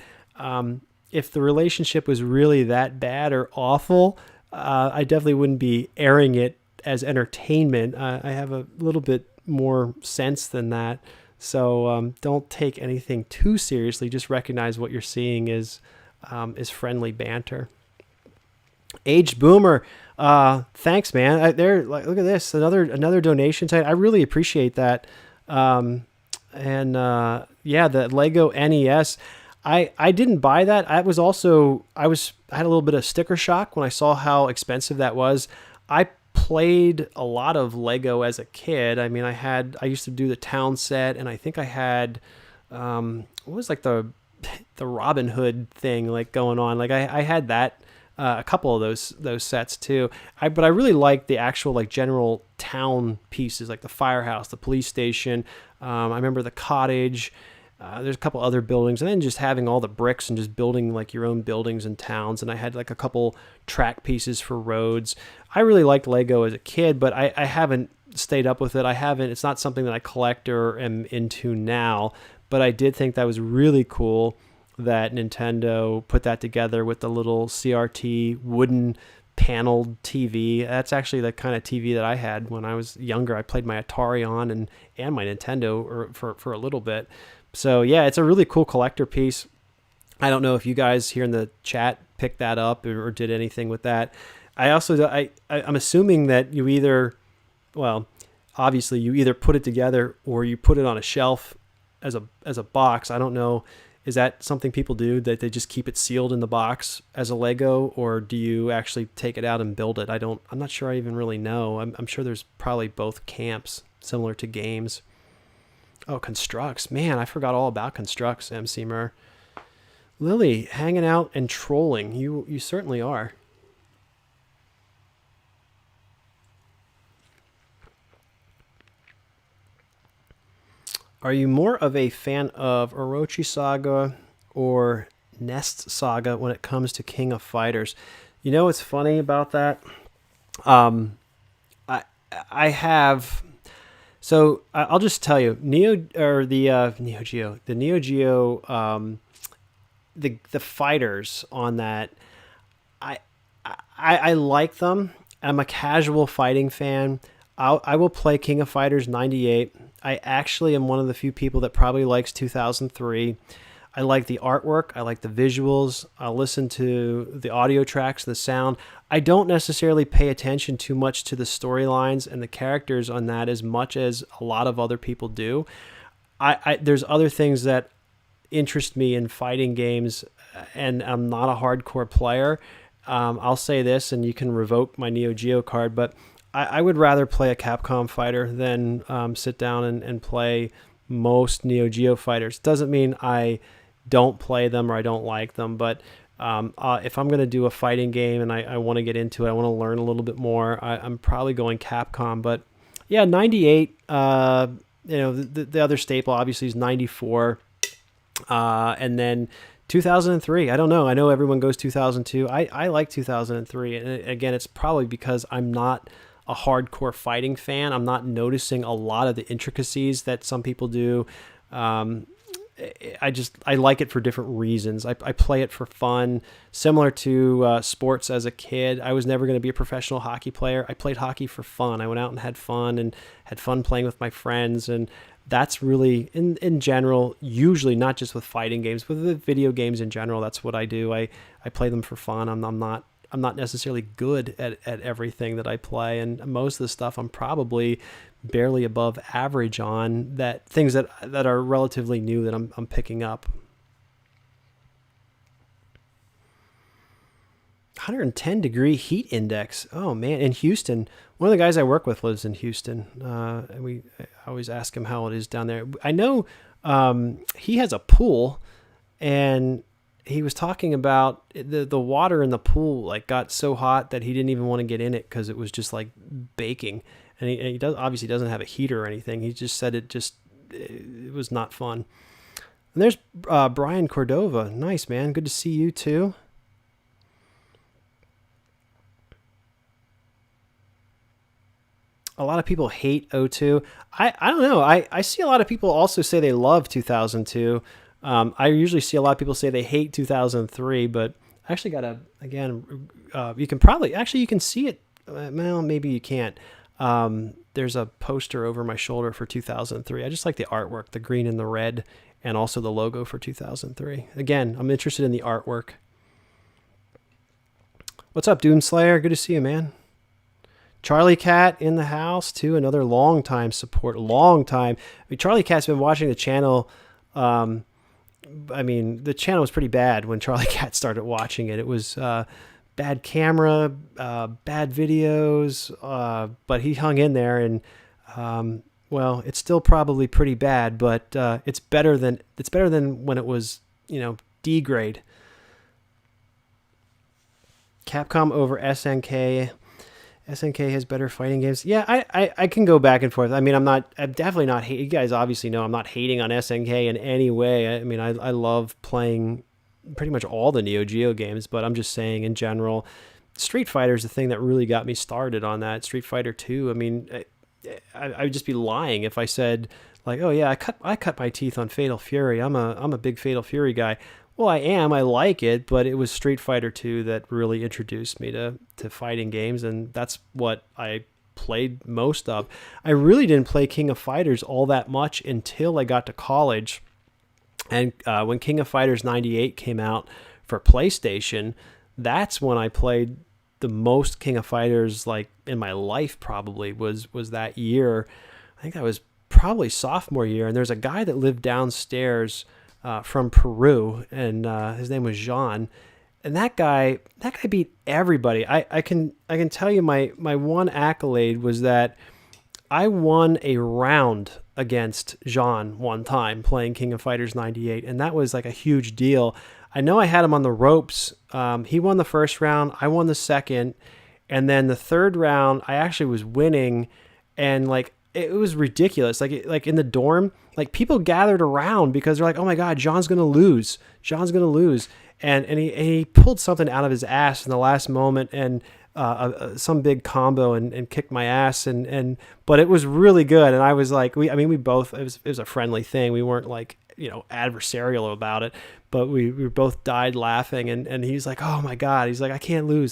if the relationship was really that bad or awful, I definitely wouldn't be airing it as entertainment. I have a little bit more sense than that. So don't take anything too seriously. Just recognize what you're seeing is friendly banter. Aged Boomer, thanks, man. Look at this, another donation site. I really appreciate that. The Lego NES. I didn't buy that. I had a little bit of sticker shock when I saw how expensive that was. I played a lot of Lego as a kid. I mean, I used to do the town set, and I think I had, what was like the Robin Hood thing like going on. Like I had that, a couple of those sets too. But I really liked the actual like general town pieces, like the firehouse, the police station. I remember the cottage. There's a couple other buildings, and then just having all the bricks and just building like your own buildings and towns. And I had like a couple track pieces for roads. I really liked Lego as a kid, but I haven't stayed up with it. It's not something that I collect or am into now, but I did think that was really cool that Nintendo put that together with the little CRT wooden paneled TV. That's actually the kind of TV that I had when I was younger. I played my Atari on and my Nintendo for a little bit. So yeah, it's a really cool collector piece. I don't know if you guys here in the chat picked that up or did anything with that. I'm assuming that you obviously you either put it together or you put it on a shelf as a box. I don't know. Is that something people do, that they just keep it sealed in the box as a Lego, or do you actually take it out and build it? I'm not sure I even really know. I'm sure there's probably both camps, similar to games. Oh, Constructs. Man, I forgot all about Constructs, MC Mur. Lily, hanging out and trolling. You certainly are. Are you more of a fan of Orochi Saga or Nest Saga when it comes to King of Fighters? You know what's funny about that? I have... So I'll just tell you, the Neo Geo, the fighters on that, I like them. I'm a casual fighting fan. I will play King of Fighters 98. I actually am one of the few people that probably likes 2003. I like the artwork. I like the visuals. I'll listen to the audio tracks, the sound. I don't necessarily pay attention too much to the storylines and the characters on that as much as a lot of other people do. There's other things that interest me in fighting games, and I'm not a hardcore player. I'll say this, and you can revoke my Neo Geo card, but I would rather play a Capcom fighter than sit down and play most Neo Geo fighters. Doesn't mean I don't play them or I don't like them, but if I'm going to do a fighting game and I want to get into it, I want to learn a little bit more, I'm probably going Capcom. But yeah, 98, the other staple obviously is 94, and then 2003. I don't know. I know everyone goes 2002. I like 2003. And again, it's probably because I'm not a hardcore fighting fan. I'm not noticing a lot of the intricacies that some people do. I like it for different reasons. I play it for fun, similar to sports as a kid. I was never going to be a professional hockey player. I played hockey for fun. I went out and had fun playing with my friends, and that's really in general, usually not just with fighting games, but with video games in general. That's what I do. I play them for fun. I'm not necessarily good at everything that I play, and most of the stuff I'm probably barely above average on, that things that are relatively new that I'm picking up. 110-degree heat index. Oh man, in Houston. One of the guys I work with lives in Houston. I always ask him how it is down there. I know he has a pool, and he was talking about the water in the pool like got so hot that he didn't even want to get in it because it was just like baking. And he obviously doesn't have a heater or anything. He just said it was not fun. And there's Brian Cordova. Nice, man. Good to see you too. A lot of people hate O2. I don't know. I see a lot of people also say they love 2002. I usually see a lot of people say they hate 2003, but I actually got you can see it. Well, maybe you can't. There's a poster over my shoulder for 2003. I just like the artwork, the green and the red, and also the logo for 2003. Again, I'm interested in the artwork. What's up, Doomslayer? Good to see you, man. Charlie Cat in the house too. Another long time support. Charlie Cat's been watching the channel. The channel was pretty bad when Charlie Cat started watching it. It was bad camera, bad videos, but he hung in there, and it's still probably pretty bad, but it's better than when it was, D grade. Capcom over SNK. SNK has better fighting games. Yeah, I can go back and forth. I'm definitely not hating. You guys obviously know I'm not hating on SNK in any way. I love playing pretty much all the Neo Geo games, but I'm just saying in general, Street Fighter is the thing that really got me started on that. Street Fighter 2. I would just be lying if I said like, oh yeah, I cut my teeth on Fatal Fury. I'm a big Fatal Fury guy. Well, I like it, but it was Street Fighter 2 that really introduced me to fighting games, and that's what I played most of. I really didn't play King of Fighters all that much until I got to college, and when King of Fighters 98 came out for PlayStation, that's when I played the most King of Fighters like in my life. Probably was that year. I think that was probably sophomore year, and there's a guy that lived downstairs from Peru, and his name was Jean, and that guy beat everybody. I can tell you my one accolade was that I won a round against Jean one time playing King of Fighters 98, and that was like a huge deal. I know I had him on the ropes. He won the first round, I won the second, and then the third round I actually was winning, and like it was ridiculous. Like in the dorm, like people gathered around because they're like, "Oh my God, John's gonna lose. John's gonna lose." And he pulled something out of his ass in the last moment, and some big combo and kicked my ass. But it was really good. And I was like, we both. It was a friendly thing. We weren't like adversarial about it, but we both died laughing. And he's like, "Oh my God," he's like, I can't lose.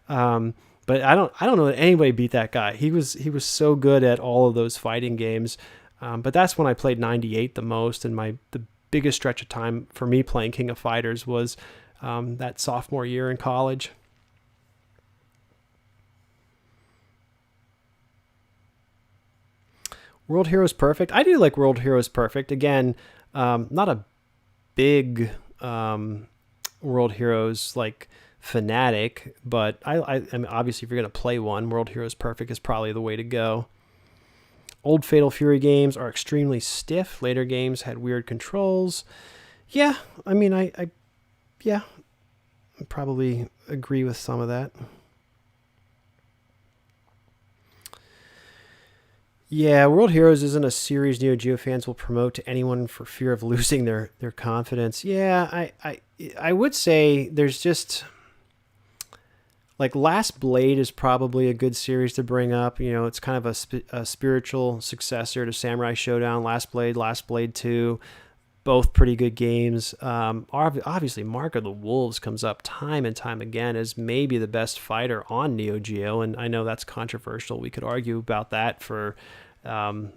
But I don't know that anybody beat that guy. He was so good at all of those fighting games. But that's when I played 98 the most, and the biggest stretch of time for me playing King of Fighters was that sophomore year in college. World Heroes Perfect. I do like World Heroes Perfect. Again, not a big World Heroes like fanatic, but I mean, obviously if you're going to play one, World Heroes Perfect is probably the way to go. Old Fatal Fury games are extremely stiff. Later games had weird controls. Yeah, I probably agree with some of that. Yeah, World Heroes isn't a series Neo Geo fans will promote to anyone for fear of losing their confidence. Yeah, I would say there's just like Last Blade is probably a good series to bring up. It's kind of a spiritual successor to Samurai Showdown, Last Blade 2. both pretty good games. Obviously, Mark of the Wolves comes up time and time again as maybe the best fighter on Neo Geo, and I know that's controversial. We could argue about that for the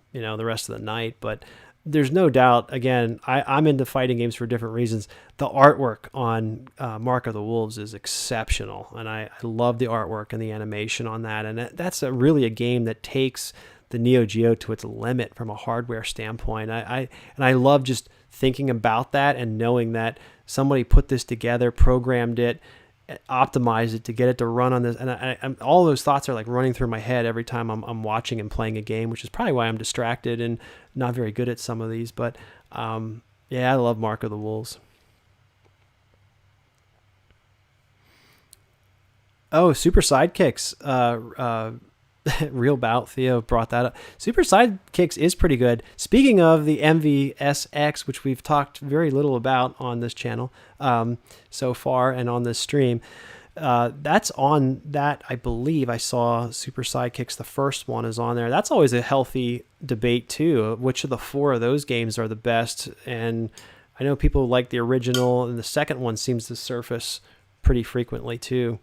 rest of the night, but there's no doubt, again, I'm into fighting games for different reasons. The artwork on Mark of the Wolves is exceptional, and I love the artwork and the animation on that, and that's really a game that takes the Neo Geo to its limit from a hardware standpoint. I love just thinking about that and knowing that somebody put this together, programmed it, optimized it to get it to run on this, and all those thoughts are like running through my head every time I'm watching and playing a game, which is probably why I'm distracted and not very good at some of these. But I love Mark of the Wolves. Oh, Super Sidekicks. Real Bout Theo brought that up. Super Sidekicks is pretty good. Speaking of the MVSX, which we've talked very little about on this channel so far and on this stream, that's on that. I believe I saw Super Sidekicks. The first one is on there. That's always a healthy debate too. Which of the four of those games are the best? And I know people like the original, and the second one seems to surface pretty frequently too.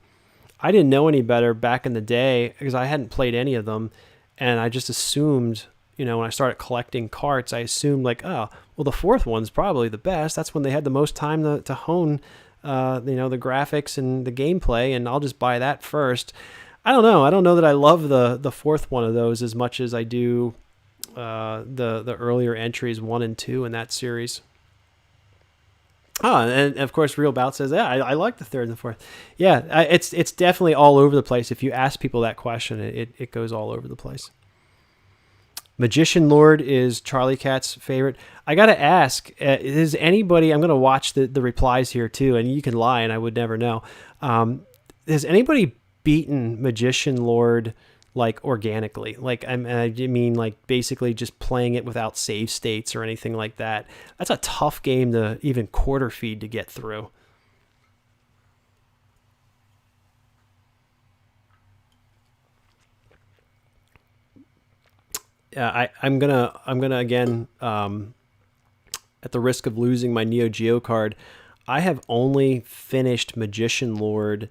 I didn't know any better back in the day because I hadn't played any of them, and I just assumed, when I started collecting carts, I assumed like, oh, well, the fourth one's probably the best. That's when they had the most time to hone, the graphics and the gameplay, and I'll just buy that first. I don't know. I don't know that I love the fourth one of those as much as I do the earlier entries 1 and 2 in that series. And of course, Real Bout says, I like the third and the fourth. Yeah, it's definitely all over the place. If you ask people that question, it goes all over the place. Magician Lord is Charlie Cat's favorite. I got to ask, is anybody, I'm going to watch the replies here too, and you can lie and I would never know. Has anybody beaten Magician Lord like organically? Like, I mean, like basically just playing it without save states or anything like that. That's a tough game to even quarter feed to get through. I'm gonna again, at the risk of losing my Neo Geo card, I have only finished Magician Lord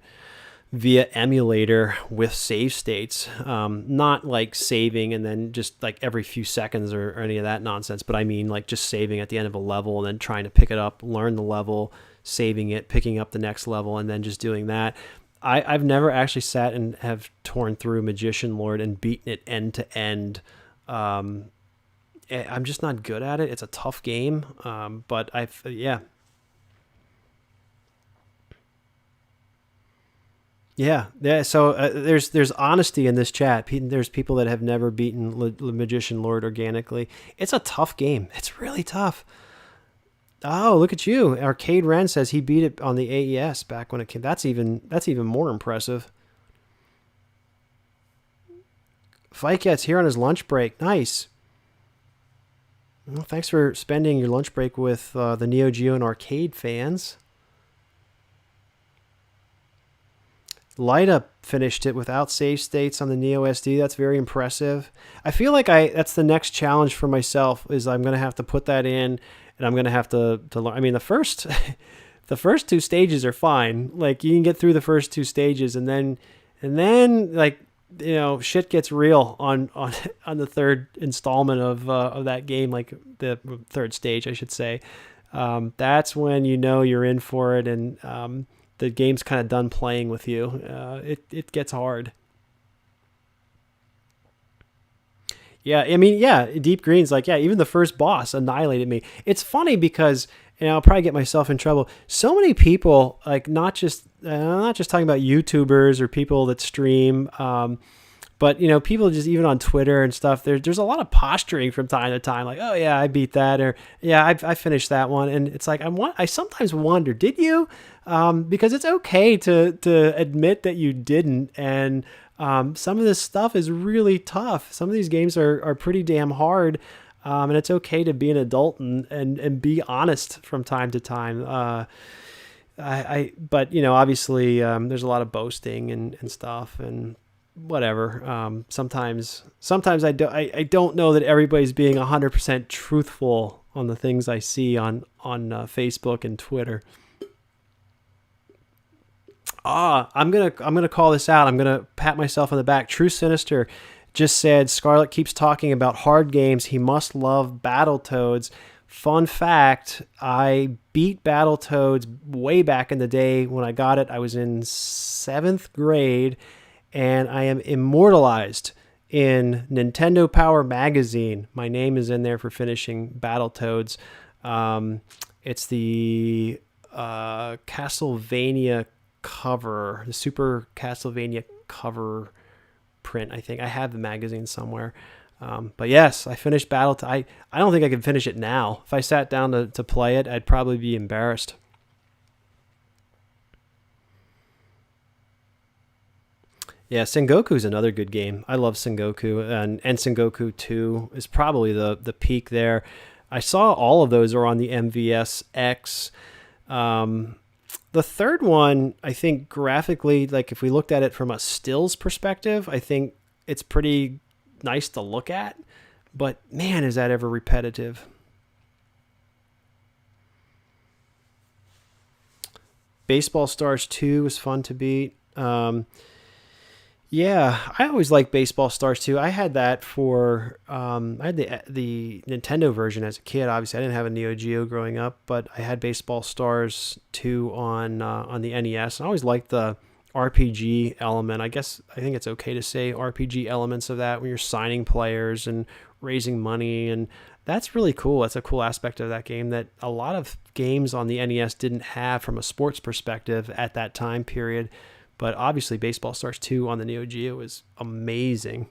via emulator with save states, not like saving and then just like every few seconds or any of that nonsense, but I mean like just saving at the end of a level and then trying to pick it up, learn the level, saving it, picking up the next level, and then just doing that. I've never actually sat and have torn through Magician Lord and beaten it end to end. I'm just not good at it. It's a tough game, but Yeah. So there's honesty in this chat. There's people that have never beaten Magician Lord organically. It's a tough game. It's really tough. Oh, look at you. Arcade Ren says he beat it on the AES back when it came. That's even more impressive. Fight Cat's here on his lunch break. Nice. Well, thanks for spending your lunch break with the Neo Geo and arcade fans. Light Up finished it without save states on the Neo SD. That's very impressive. I feel like that's the next challenge for myself is I'm going to have to put that in, and I'm going to have to learn. I mean, the first two stages are fine. Like you can get through the first two stages, and then like, shit gets real on the third installment of that game, like the third stage, I should say. That's when you're in for it, and the game's kind of done playing with you. It gets hard. Yeah, I mean, Deep Green's like, even the first boss annihilated me. It's funny because, I'll probably get myself in trouble. So many people, like not just talking about YouTubers or people that stream, but people just even on Twitter and stuff. There's a lot of posturing from time to time, like, oh yeah, I beat that, or yeah, I finished that one, and it's like I sometimes wonder, did you? Because it's okay to admit that you didn't, and some of this stuff is really tough. Some of these games are pretty damn hard, and it's okay to be an adult and be honest from time to time. But obviously, there's a lot of boasting and stuff and whatever. Sometimes I don't know that everybody's being 100% truthful on the things I see on Facebook and Twitter. I'm gonna call this out. I'm gonna pat myself on the back. True Sinister just said Scarlet keeps talking about hard games. He must love Battletoads. Fun fact, I beat Battletoads way back in the day when I got it. I was in 7th grade, and I am immortalized in Nintendo Power Magazine. My name is in there for finishing Battletoads. It's the Castlevania cover, the Super Castlevania cover print. I think I have the magazine somewhere. But yes, I finished I don't think I could finish it now. If I sat down to play it, I'd probably be embarrassed. Yeah, Sengoku is another good game. I love Sengoku, and Sengoku 2 is probably the peak there. I saw all of those are on the MVSX. The third one, I think graphically, like if we looked at it from a stills perspective, I think it's pretty nice to look at, but man, is that ever repetitive. Baseball Stars 2 was fun to beat. Yeah, I always liked Baseball Stars 2. I had that for, I had the Nintendo version as a kid. Obviously, I didn't have a Neo Geo growing up, but I had Baseball Stars 2 on the NES. I always liked the RPG element. I think it's okay to say RPG elements of that when you're signing players and raising money, and that's really cool. That's a cool aspect of that game that a lot of games on the NES didn't have from a sports perspective at that time period. But obviously, Baseball Stars 2 on the Neo Geo is amazing.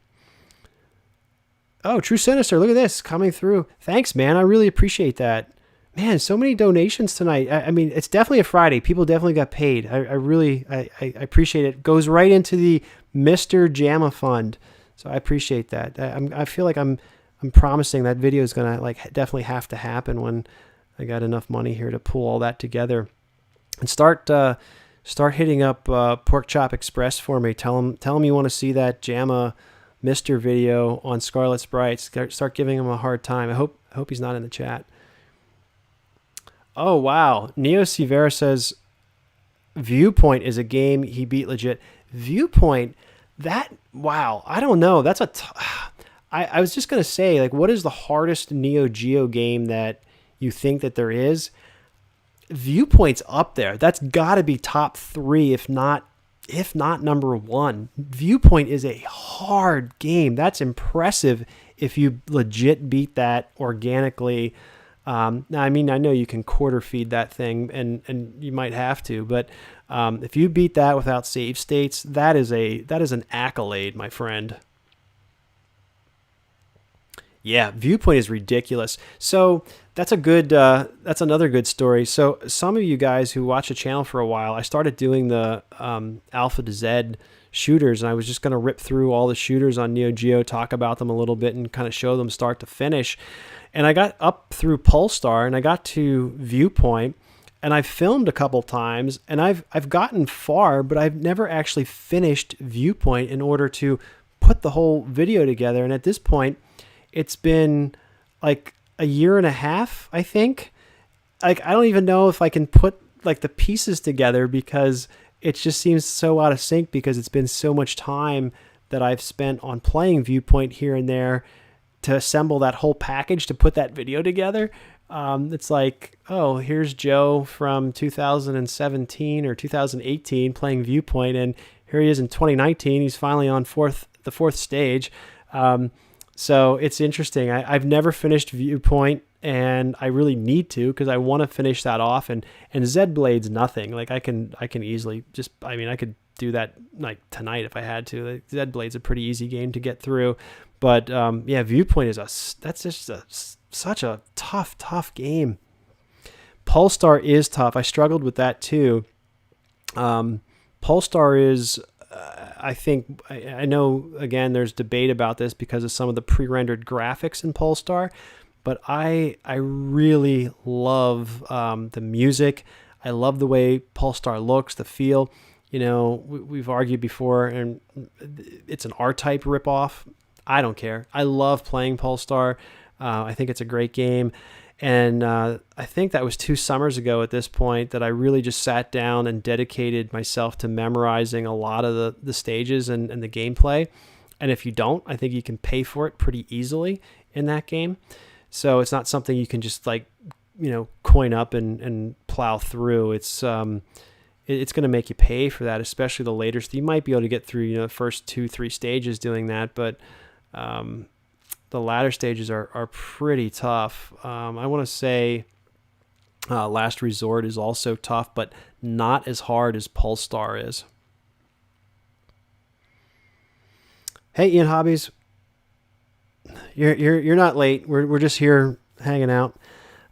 Oh, True Sinister, look at this coming through. Thanks, man. I really appreciate that. Man, so many donations tonight. I mean, it's definitely a Friday. People definitely got paid. I really appreciate it. It goes right into the Mr. Jamma Fund. So I appreciate that. I feel like I'm promising that video is going to definitely have to happen when I got enough money here to pull all that together. And start hitting up Pork Chop Express for me. Tell him you want to see that Jamma Mr. video on ScarletSprites. Start giving him a hard time. I hope he's not in the chat. Oh, wow. Neo Severa says Viewpoint is a game he beat legit. Viewpoint, wow. I don't know. That's I was just going to say, like, what is the hardest Neo Geo game that you think that there is? Viewpoint's up there. That's got to be top 3, if not number 1. Viewpoint is a hard game. That's impressive if you legit beat that organically. Now, I mean, I know you can quarter feed that thing, and you might have to, but if you beat that without save states, that is an accolade, my friend. Yeah, Viewpoint is ridiculous. So that's another good story. So some of you guys who watch the channel for a while, I started doing the Alpha to Z shooters, and I was just going to rip through all the shooters on Neo Geo, talk about them a little bit, and kind of show them start to finish. And I got up through Pulstar, and I got to Viewpoint, and I've filmed a couple times, and I've gotten far, but I've never actually finished Viewpoint in order to put the whole video together. And at this point, it's been like a year and a half, I think. Like, I don't even know if I can put like the pieces together because it just seems so out of sync because it's been so much time that I've spent on playing Viewpoint here and there to assemble that whole package to put that video together. It's like, oh, here's Joe from 2017 or 2018 playing Viewpoint, and here he is in 2019. He's finally on the fourth stage. So it's interesting. I've never finished Viewpoint, and I really need to because I want to finish that off. And Z-Blade's nothing. Like I can easily I could do that like tonight if I had to. Like, Z-Blade's a pretty easy game to get through. But yeah, Viewpoint that's just such a tough game. Pulstar is tough. I struggled with that too. Pulstar is, I think, I know, again, there's debate about this because of some of the pre-rendered graphics in Pulstar, but I really love the music. I love the way Pulstar looks, the feel. You know, we've argued before, and it's an R-Type ripoff. I don't care. I love playing Pulstar. I think it's a great game. And I think that was 2 summers ago at this point that I really just sat down and dedicated myself to memorizing a lot of the stages and the gameplay. And if you don't, I think you can pay for it pretty easily in that game. So it's not something you can just like, coin up and plow through. It's going to make you pay for that, especially the later. You might be able to get through, the first 2-3 stages doing that, but the latter stages are pretty tough. I want to say Last Resort is also tough, but not as hard as Pulstar is. Hey, Ian Hobbies, you're not late. We're just here hanging out.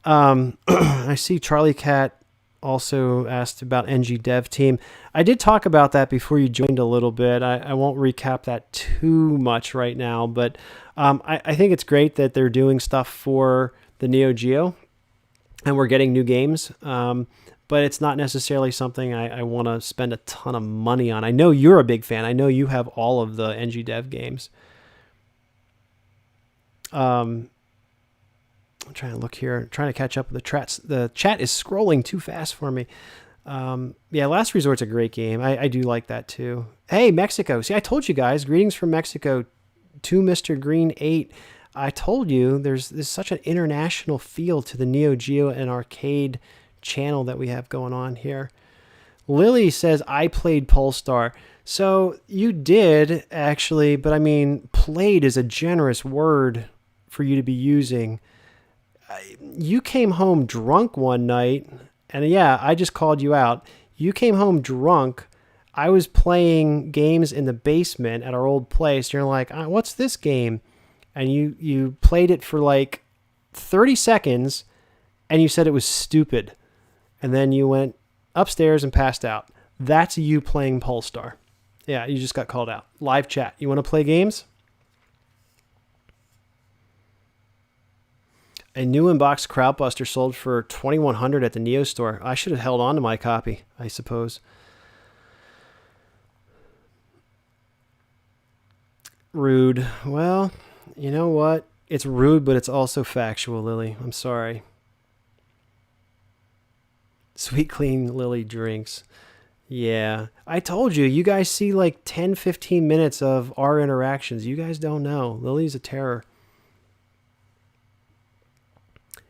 I see Charlie Cat also asked about NG Dev Team. I did talk about that before you joined a little bit. I won't recap that too much right now, but I think it's great that they're doing stuff for the Neo Geo, and we're getting new games. But it's not necessarily something I want to spend a ton of money on. I know you're a big fan. I know you have all of the NG Dev games. I'm trying to look here, trying to catch up with the chat. The chat is scrolling too fast for me. Yeah, Last Resort's a great game. I do like that too. Hey, Mexico. See, I told you guys, greetings from Mexico to Mr. Green 8. I told you there's such an international feel to the Neo Geo and arcade channel that we have going on here. Lily says, I played Pulstar. So you did actually, but I mean, played is a generous word for you to be using. You came home drunk one night, and yeah, I just called you out. You came home drunk. I was playing games in the basement at our old place. You're like, what's this game? And you played it for like 30 seconds, and you said it was stupid. And then you went upstairs and passed out. That's you playing Pulstar. Yeah, you just got called out. Live chat. You want to play games? A new in-box Crowdbuster sold for $2,100 at the Neo store. I should have held on to my copy, I suppose. Rude. Well, you know what? It's rude, but it's also factual, Lily. I'm sorry. Sweet Clean Lily drinks. Yeah. I told you. You guys see like 10, 15 minutes of our interactions. You guys don't know. Lily's a terror.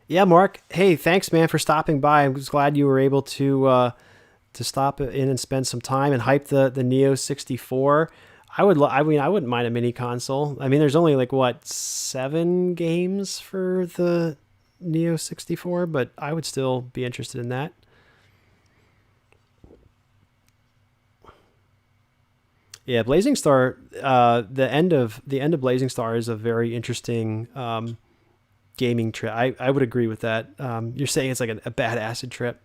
Yeah, Mark. Hey, thanks, man, for stopping by. I'm just glad you were able to stop in and spend some time and hype the Neo 64. I wouldn't mind a mini console. I mean, there's only like 7 games for the Neo 64, but I would still be interested in that. Yeah, Blazing Star. The end of Blazing Star is a very interesting gaming trip. I would agree with that. You're saying it's like a bad acid trip.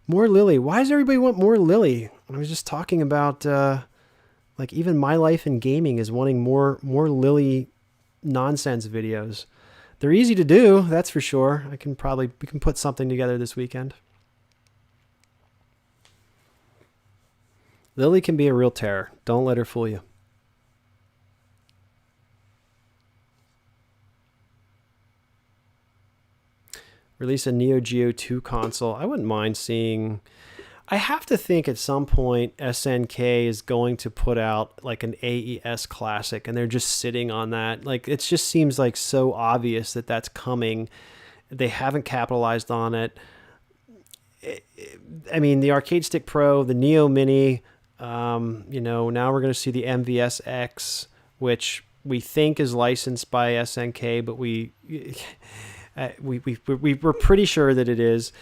More Lily. Why does everybody want more Lily? I was just talking about like even my life in gaming is wanting more Lily nonsense videos. They're easy to do, that's for sure. We can put something together this weekend. Lily can be a real terror. Don't let her fool you. Release a Neo Geo 2 console. I wouldn't mind seeing... I have to think at some point SNK is going to put out like an AES classic, and they're just sitting on that. Like, it just seems like so obvious that that's coming. They haven't capitalized on it. I mean, the Arcade Stick Pro, the Neo Mini, now we're going to see the MVSX, which we think is licensed by SNK, but we're pretty sure that it is.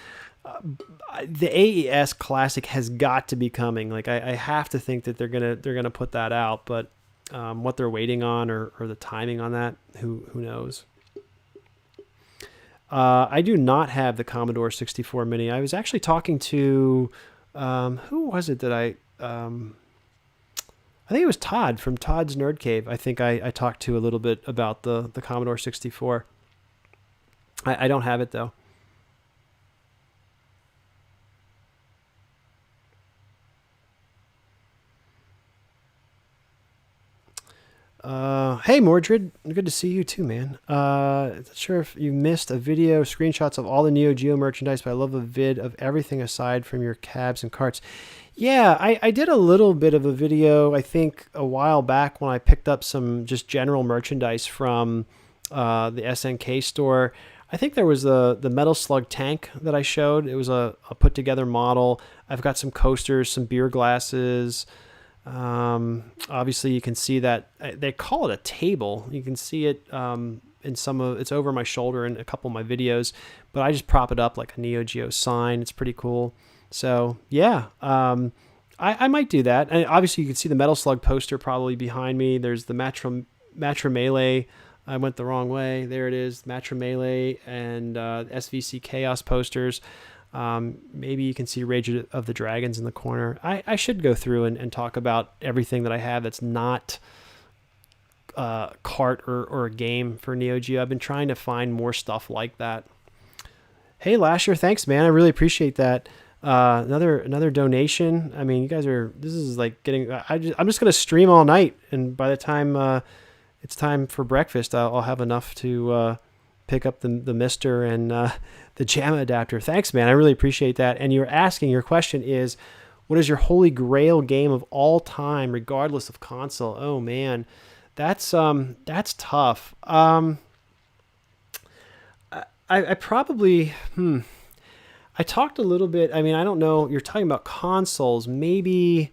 The AES Classic has got to be coming. Like, I have to think that they're gonna put that out, but what they're waiting on or the timing on that, who knows? I do not have the Commodore 64 Mini. I was actually talking to who was it that I think it was Todd from Todd's Nerd Cave. I think I talked to a little bit about the Commodore 64. I don't have it though. Hey Mordred, good to see you too, man. Not sure if you missed a video, screenshots of all the Neo Geo merchandise, but I love a vid of everything aside from your cabs and carts. Yeah, I did a little bit of a video, I think a while back when I picked up some just general merchandise from the SNK store. I think there was the Metal Slug tank that I showed. It was a put together model. I've got some coasters, some beer glasses. Obviously you can see that they call it a table. You can see it in some of it's over my shoulder in a couple of my videos, but I just prop it up like a Neo Geo sign. It's pretty cool. So yeah, I might do that. And obviously you can see the Metal Slug poster probably behind me. There's the Matra Melee. I went the wrong way. There it is, Matra Melee and SVC Chaos posters. Maybe you can see Rage of the Dragons in the corner. I should go through and talk about everything that I have that's not cart or a game for Neo Geo. I've been trying to find more stuff like that. Hey Lasher, thanks man. I really appreciate that. Another donation. I mean, you guys this is like getting, I'm just going to stream all night. And by the time it's time for breakfast, I'll have enough to pick up the Mister and the JAMA adapter. Thanks, man. I really appreciate that. And your question is, what is your holy grail game of all time, regardless of console? Oh man, that's tough. I probably, I talked a little bit. I mean, I don't know. You're talking about consoles. Maybe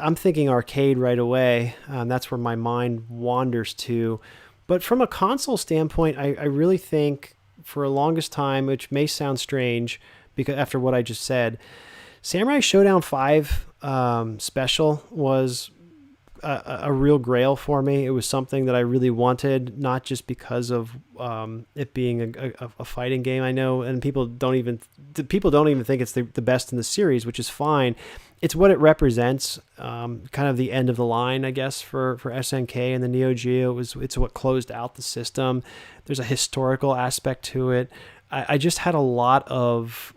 I'm thinking arcade right away. That's where my mind wanders to. But from a console standpoint, I really think for the longest time, which may sound strange because after what I just said, Samurai Showdown 5 Special was a real grail for me. It was something that I really wanted, not just because of it being a fighting game. I know, and people don't even think it's the best in the series, which is fine. It's what it represents, kind of the end of the line, I guess, for SNK and the Neo Geo. It's what closed out the system. There's a historical aspect to it. I just had a lot of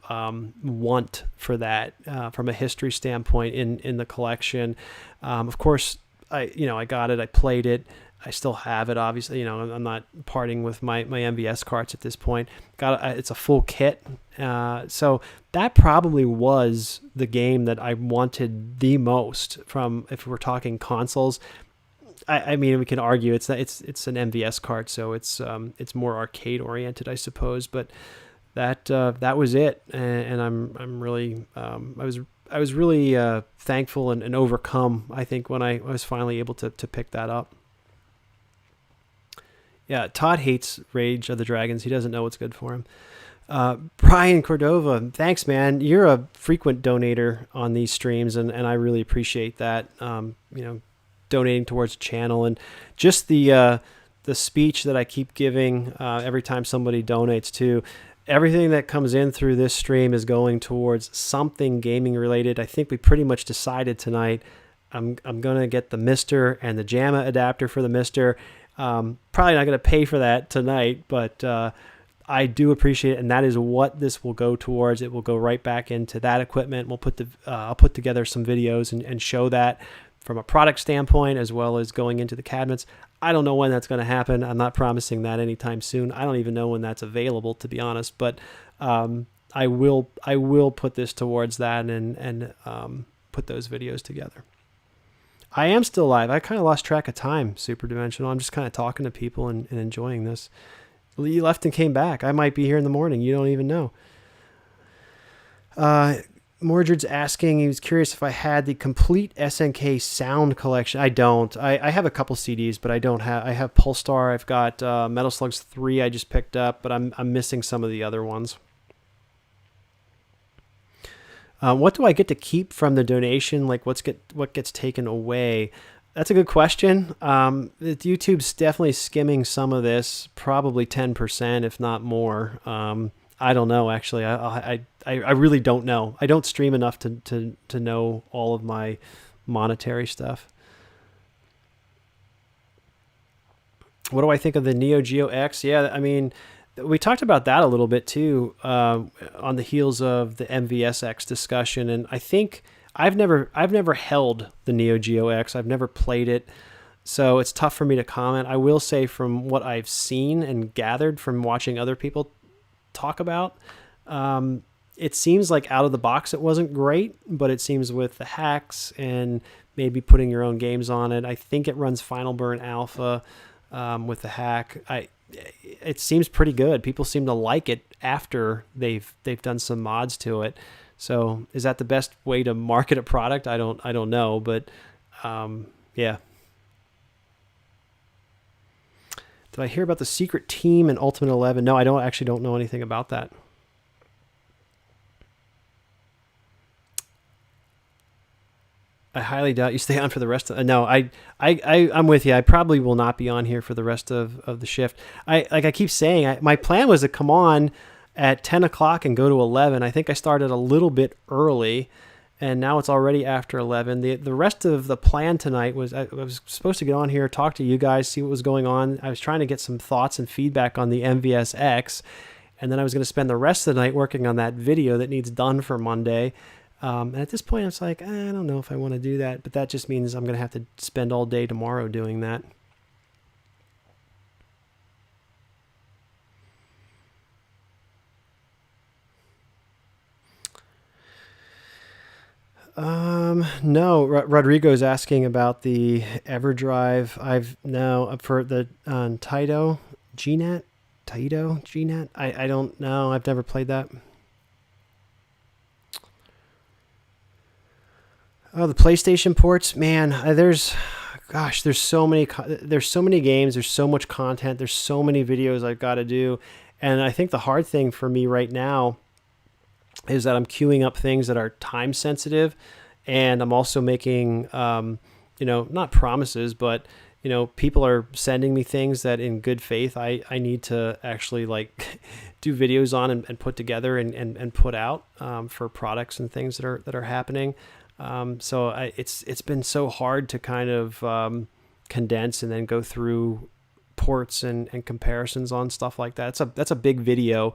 want for that from a history standpoint in the collection. Of course, I got it. I played it. I still have it. Obviously, I'm not parting with my MVS carts at this point. It's a full kit. So that probably was the game that I wanted the most from, if we're talking consoles. I mean, we can argue it's an MVS cart, so it's more arcade oriented, I suppose. But that was it, and I'm really I was really thankful and overcome, I think, when I was finally able to pick that up. Yeah, Todd hates Rage of the Dragons. He doesn't know what's good for him. Brian Cordova, thanks, man. You're a frequent donator on these streams, and I really appreciate that. Donating towards the channel and just the speech that I keep giving every time somebody donates too. Everything that comes in through this stream is going towards something gaming related. I think we pretty much decided tonight. I'm gonna get the Mister and the JAMA adapter for the Mister. Probably not gonna pay for that tonight, but I do appreciate it, and that is what this will go towards. It will go right back into that equipment. I'll put together some videos and show that from a product standpoint, as well as going into the cabinets. I don't know when that's going to happen. I'm not promising that anytime soon. I don't even know when that's available, to be honest. But I will put this towards that and put those videos together. I am still live. I kind of lost track of time, Super Dimensional. I'm just kind of talking to people and enjoying this. You left and came back. I might be here in the morning. You don't even know. Mordred's asking, he was curious if I had the complete SNK sound collection. I don't. I have a couple CDs, but I don't have. I have Pulstar. I've got Metal Slugs 3 I just picked up, but I'm missing some of the other ones. What do I get to keep from the donation? Like what gets taken away? That's a good question. YouTube's definitely skimming some of this, probably 10%, if not more. I don't know, actually. I really don't know. I don't stream enough to know all of my monetary stuff. What do I think of the Neo Geo X? Yeah, I mean, we talked about that a little bit too on the heels of the MVSX discussion, and I think I've never held the Neo Geo X. I've never played it, So it's tough for me to comment. I will say from what I've seen and gathered from watching other people talk about, it seems like out of the box it wasn't great, but it seems with the hacks and maybe putting your own games on it. I think it runs Final Burn Alpha with the hack. It seems pretty good. People seem to like it after they've done some mods to it. So is that the best way to market a product? I don't know, but yeah. Did I hear about the secret team in Ultimate 11? No, I don't know anything about that. I highly doubt you stay on for the rest of. No, I'm with you. I probably will not be on here for the rest of the shift. I keep saying, my plan was to come on at 10 o'clock and go to 11. I think I started a little bit early, and now it's already after 11. The rest of the plan tonight was I was supposed to get on here, talk to you guys, see what was going on. I was trying to get some thoughts and feedback on the MVSX, and then I was going to spend the rest of the night working on that video that needs done for Monday. And at this point, I was like, I don't know if I want to do that, but that just means I'm going to have to spend all day tomorrow doing that. No, Rodrigo's asking about the EverDrive. For the Taito GNet. I don't know. I've never played that. Oh, the PlayStation ports, man. There's so many games. There's so much content. There's so many videos I've got to do, and I think the hard thing for me right now is that I'm queuing up things that are time sensitive, and I'm also making, not promises, but people are sending me things that in good faith I need to actually like do videos on and put together and put out for products and things that are happening. So it's been so hard to kind of condense and then go through ports and comparisons on stuff like that. That's a big video.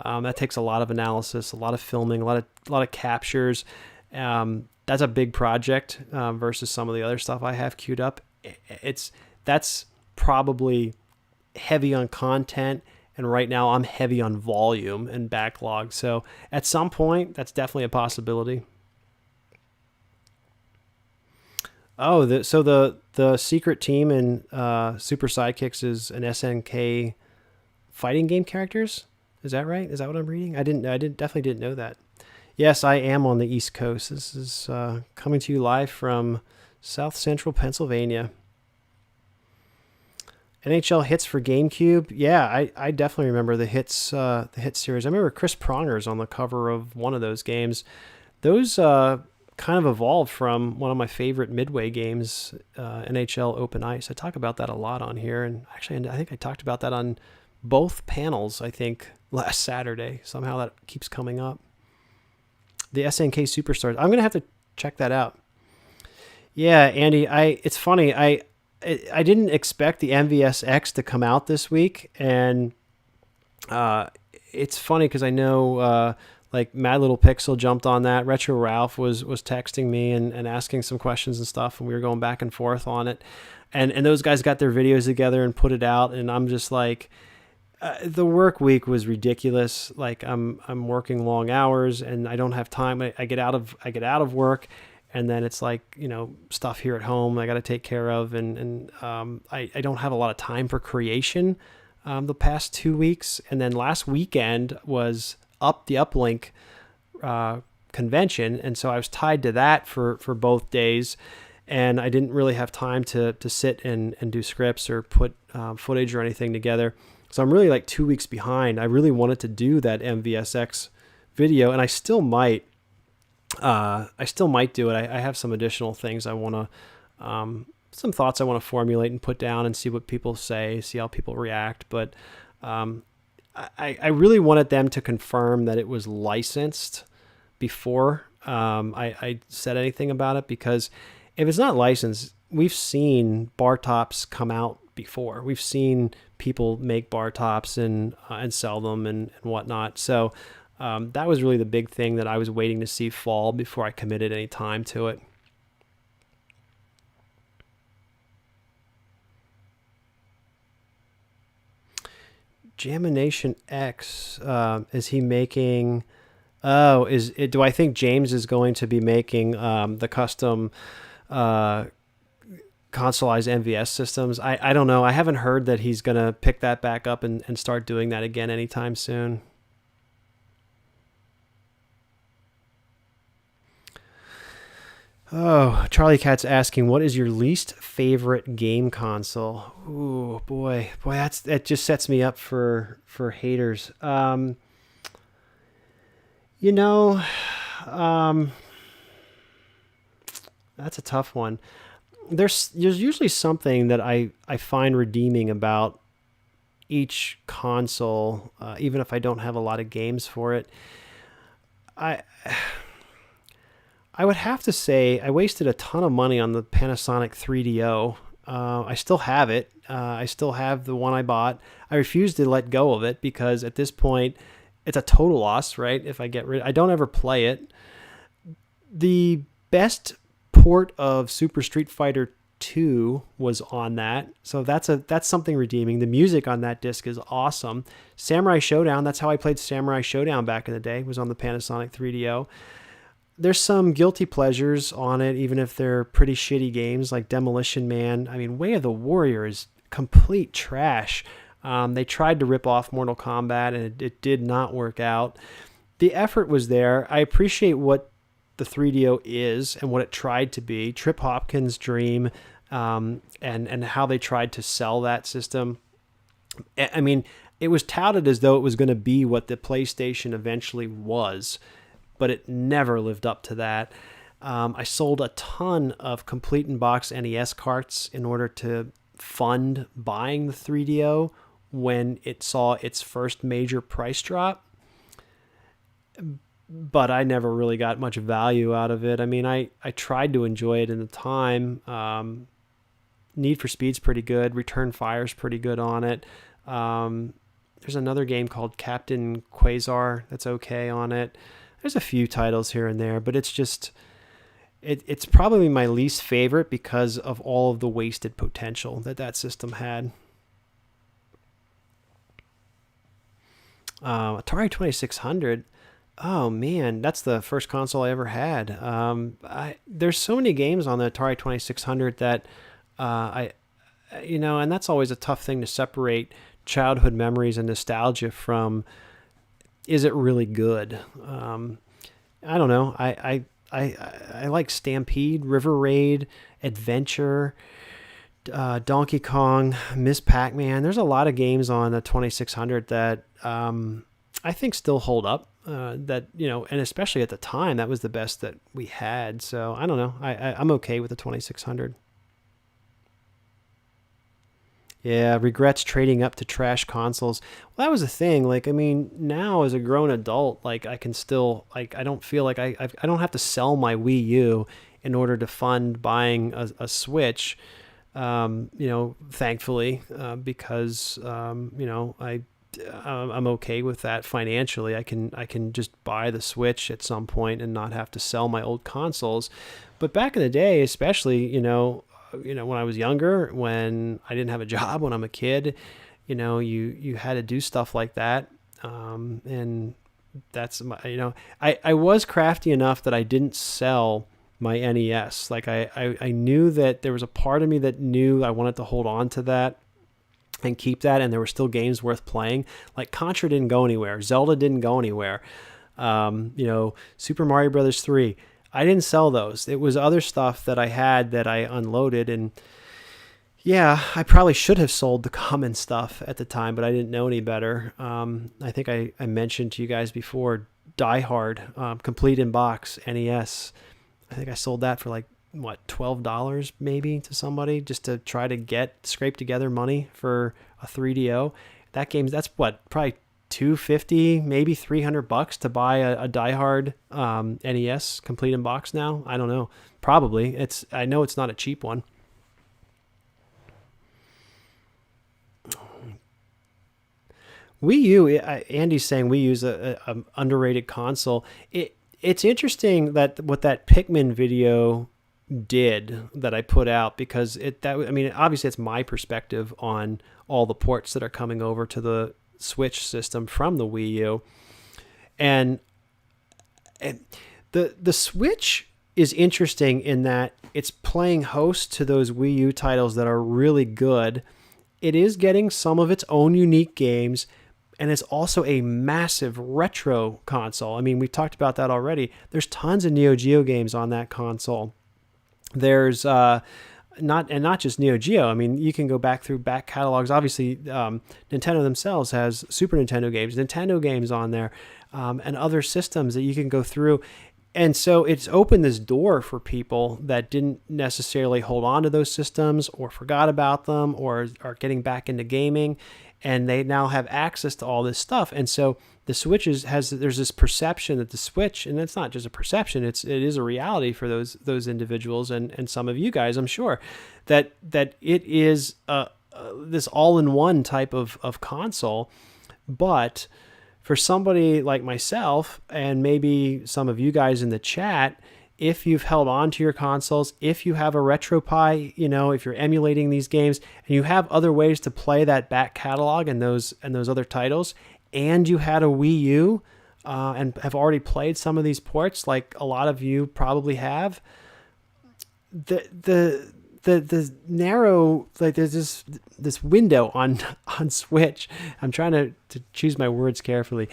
That takes a lot of analysis, a lot of filming, a lot of captures. That's a big project versus some of the other stuff I have queued up. That's probably heavy on content, and right now I'm heavy on volume and backlog. So at some point, that's definitely a possibility. Oh, so the secret team in Super Sidekicks is an SNK fighting game characters. Is that right? Is that what I'm reading? I definitely didn't know that. Yes, I am on the East Coast. This is coming to you live from South Central Pennsylvania. NHL hits for GameCube. Yeah, I definitely remember the hit series. I remember Chris Pronger's on the cover of one of those games. Those kind of evolved from one of my favorite Midway games, NHL Open Ice. I talk about that a lot on here, and actually I think I talked about that on both panels, I think, last Saturday. Somehow that keeps coming up. The SNK Superstars. I'm going to have to check that out. Yeah, Andy, it's funny. I didn't expect the MVSX to come out this week, and it's funny because I know like Mad Little Pixel jumped on that. Retro Ralph was texting me and asking some questions and stuff, and we were going back and forth on it. And those guys got their videos together and put it out, and I'm just like, the work week was ridiculous. Like I'm working long hours and I don't have time. I get out of work, and then it's like, stuff here at home I got to take care of, and I don't have a lot of time for creation the past 2 weeks. And then last weekend was the UPLINK convention, and so I was tied to that for both days, and I didn't really have time to sit and do scripts or put footage or anything together. So I'm really like 2 weeks behind. I really wanted to do that MVSX video, and I still might do it. I have some additional things I want to, some thoughts I want to formulate and put down and see what people say, see how people react. But I really wanted them to confirm that it was licensed before I said anything about it, because if it's not licensed, we've seen bar tops come out before. We've seen people make bar tops and sell them and whatnot. So that was really the big thing that I was waiting to see fall before I committed any time to it. Jamination X, is he making... Oh, do I think James is going to be making the custom consoleized MVS systems? I don't know. I haven't heard that he's going to pick that back up and start doing that again anytime soon. Oh, Charlie Cat's asking, what is your least favorite game console? Ooh, boy, that just sets me up for haters. You know, that's a tough one. There's usually something that I find redeeming about each console, even if I don't have a lot of games for it. I would have to say I wasted a ton of money on the Panasonic 3DO. I still have it. I still have the one I bought. I refuse to let go of it because at this point, it's a total loss, right? If I get rid, I don't ever play it. The best port of Super Street Fighter 2 was on that, so that's something redeeming. The music on that disc is awesome. Samurai Showdown, that's how I played Samurai Showdown back in the day, was on the Panasonic 3DO. There's some guilty pleasures on it, even if they're pretty shitty games like Demolition Man. I mean, Way of the Warrior is complete trash. They tried to rip off Mortal Kombat, and it did not work out. The effort was there. I appreciate what the 3DO is and what it tried to be. Trip Hopkins' dream, and how they tried to sell that system. I mean, it was touted as though it was going to be what the PlayStation eventually was, but it never lived up to that. I sold a ton of complete in box NES carts in order to fund buying the 3DO when it saw its first major price drop. But I never really got much value out of it. I mean, I tried to enjoy it in the time. Need for Speed's pretty good. Return Fire's pretty good on it. There's another game called Captain Quasar that's okay on it. There's a few titles here and there, but it's just... It's probably my least favorite because of all of the wasted potential that system had. Atari 2600. Oh man, that's the first console I ever had. There's so many games on the Atari 2600 that and that's always a tough thing to separate childhood memories and nostalgia from. Is it really good? I don't know. I like Stampede, River Raid, Adventure, Donkey Kong, Miss Pac-Man. There's a lot of games on the 2600 that I think still hold up. And especially at the time, that was the best that we had. So I don't know. I'm okay with the 2600. Yeah, regrets trading up to trash consoles. Well, that was the thing. Like, I mean, now as a grown adult, like I can still, like, I don't feel like I don't have to sell my Wii U in order to fund buying a Switch. Thankfully, because I'm okay with that financially. I can just buy the Switch at some point and not have to sell my old consoles. But back in the day, especially, when I was younger, when I didn't have a job, when I'm a kid, you had to do stuff like that. And that's my, I was crafty enough that I didn't sell my NES. Like I knew that there was a part of me that knew I wanted to hold on to that and keep that. And there were still games worth playing. Like Contra didn't go anywhere. Zelda didn't go anywhere. Super Mario Brothers 3. I didn't sell those. It was other stuff that I had that I unloaded. And yeah, I probably should have sold the common stuff at the time, but I didn't know any better. I think I mentioned to you guys before, Die Hard, complete in box, NES. I think I sold that for like, $12 maybe to somebody just to try to scrape together money for a 3DO. That's probably $250, maybe $300 to buy a Die Hard NES complete in box now. I don't know. Probably. I know it's not a cheap one. Wii U, Andy's saying Wii U's a underrated console. It's interesting that what that Pikmin video did that I put out, because obviously it's my perspective on all the ports that are coming over to the Switch system from the Wii U. And the Switch is interesting in that it's playing host to those Wii U titles that are really good. It is getting some of its own unique games, and it's also a massive retro console. I mean, we've talked about that already. There's tons of Neo Geo games on that console. There's not just Neo Geo. I mean, you can go back through back catalogs. Obviously, Nintendo themselves has Super Nintendo games on there, and other systems that you can go through. And so it's opened this door for people that didn't necessarily hold on to those systems or forgot about them or are getting back into gaming, and they now have access to all this stuff. And so the Switch there's this perception that the Switch, and it's not just a perception, it is a reality for those individuals and some of you guys, I'm sure, that it is this all-in-one type of console. But for somebody like myself, and maybe some of you guys in the chat, if you've held on to your consoles, if you have a RetroPie, if you're emulating these games, and you have other ways to play that back catalog and those other titles, and you had a Wii U and have already played some of these ports, like a lot of you probably have, the narrow, like, there's this window on Switch. I'm trying to choose my words carefully.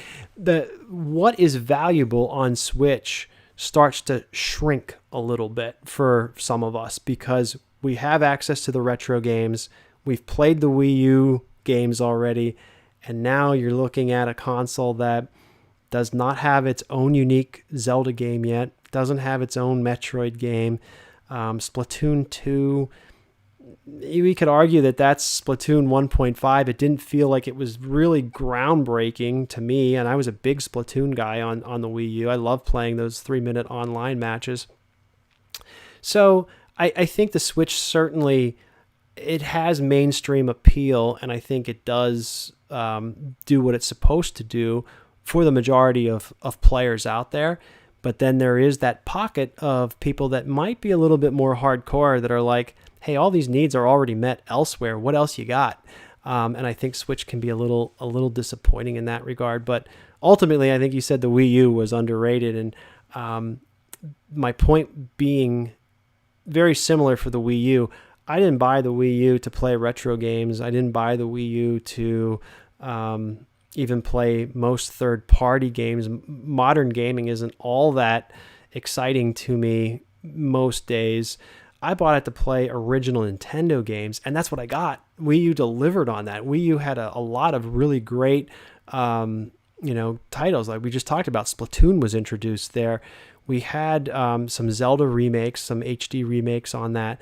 What is valuable on Switch starts to shrink a little bit for some of us because we have access to the retro games. We've played the Wii U games already, and now you're looking at a console that does not have its own unique Zelda game yet, doesn't have its own Metroid game. Splatoon 2, we could argue that that's Splatoon 1.5. It didn't feel like it was really groundbreaking to me, and I was a big Splatoon guy on the Wii U. I love playing those 3-minute online matches. So I think the Switch certainly, it has mainstream appeal, and I think it does do what it's supposed to do for the majority of players out there. But then there is that pocket of people that might be a little bit more hardcore that are like, hey, all these needs are already met elsewhere. What else you got? And I think Switch can be a little disappointing in that regard. But ultimately, I think you said the Wii U was underrated. And my point being very similar for the Wii U. I didn't buy the Wii U to play retro games. I didn't buy the Wii U to even play most third-party games. Modern gaming isn't all that exciting to me most days. I bought it to play original Nintendo games, and that's what I got. Wii U delivered on that. Wii U had a lot of really great titles. Like we just talked about, Splatoon was introduced there. We had some Zelda remakes, some HD remakes on that.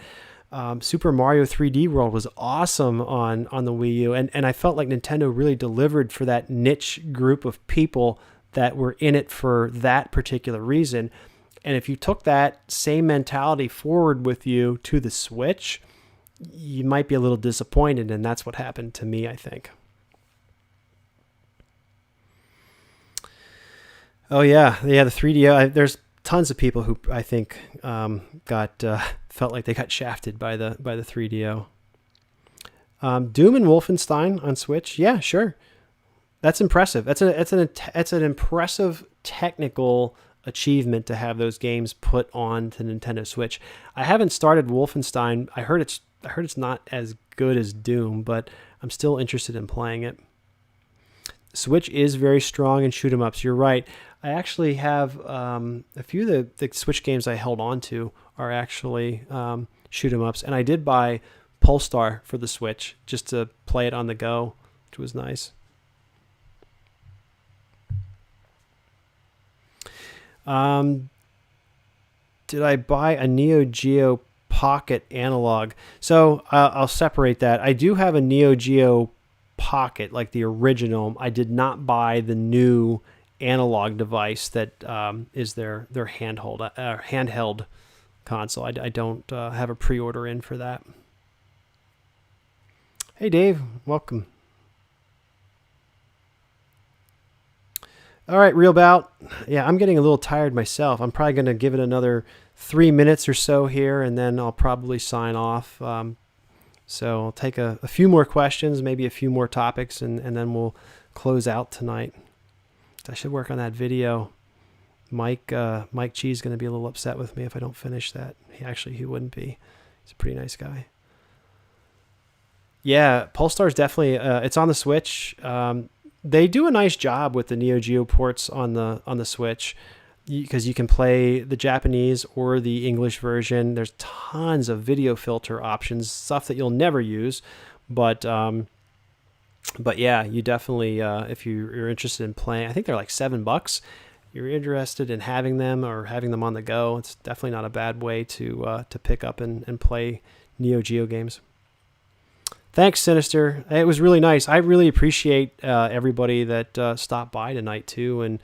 Super Mario 3D World was awesome on the Wii U, and I felt like Nintendo really delivered for that niche group of people that were in it for that particular reason. And if you took that same mentality forward with you to the Switch, you might be a little disappointed, and that's what happened to me, I think. Oh yeah, the 3DO. There's tons of people who I think felt like they got shafted by the 3DO. Doom and Wolfenstein on Switch, yeah, sure, that's impressive. That's an impressive technical achievement to have those games put on to Nintendo Switch. I haven't started Wolfenstein. I heard it's not as good as Doom, but I'm still interested in playing it. Switch is very strong in shoot 'em ups. You're right. I actually have a few of the Switch games I held on to are actually shoot 'em ups, and I did buy Pulstar for the Switch just to play it on the go, which was nice. Did I buy a Neo Geo Pocket analog? So I'll separate that. I do have a Neo Geo Pocket, like the original. I did not buy the new analog device that is their handheld console. I don't have a pre-order in for that. Hey Dave, welcome. All right, Real Bout. Yeah, I'm getting a little tired myself. I'm probably going to give it another 3 minutes or so here, and then I'll probably sign off. So I'll take a few more questions, maybe a few more topics, and then we'll close out tonight. I should work on that video. Mike G is going to be a little upset with me if I don't finish that. He wouldn't be. He's a pretty nice guy. Yeah, Pulstar is definitely it's on the Switch. They do a nice job with the Neo Geo ports on the Switch, because you can play the Japanese or the English version. There's tons of video filter options, stuff that you'll never use, but yeah, you definitely if you're interested in playing, I think they're like $7. You're interested in having them or having them on the go, it's definitely not a bad way to pick up and play Neo Geo games. Thanks, Sinister. It was really nice. I really appreciate everybody that stopped by tonight too, and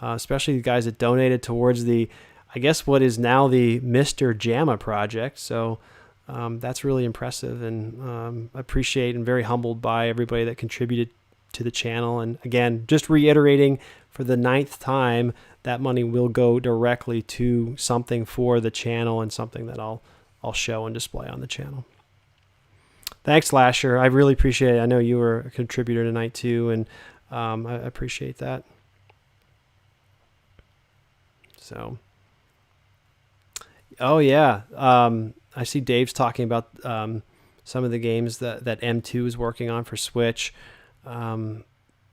especially the guys that donated towards the, I guess what is now the Mr. JAMA project. So that's really impressive, and I appreciate and very humbled by everybody that contributed to the channel. And again, just reiterating for the 9th time, that money will go directly to something for the channel and something that I'll show and display on the channel. Thanks, Lasher. I really appreciate it. I know you were a contributor tonight too, and I appreciate that. So, oh yeah, I see Dave's talking about some of the games that M2 is working on for Switch.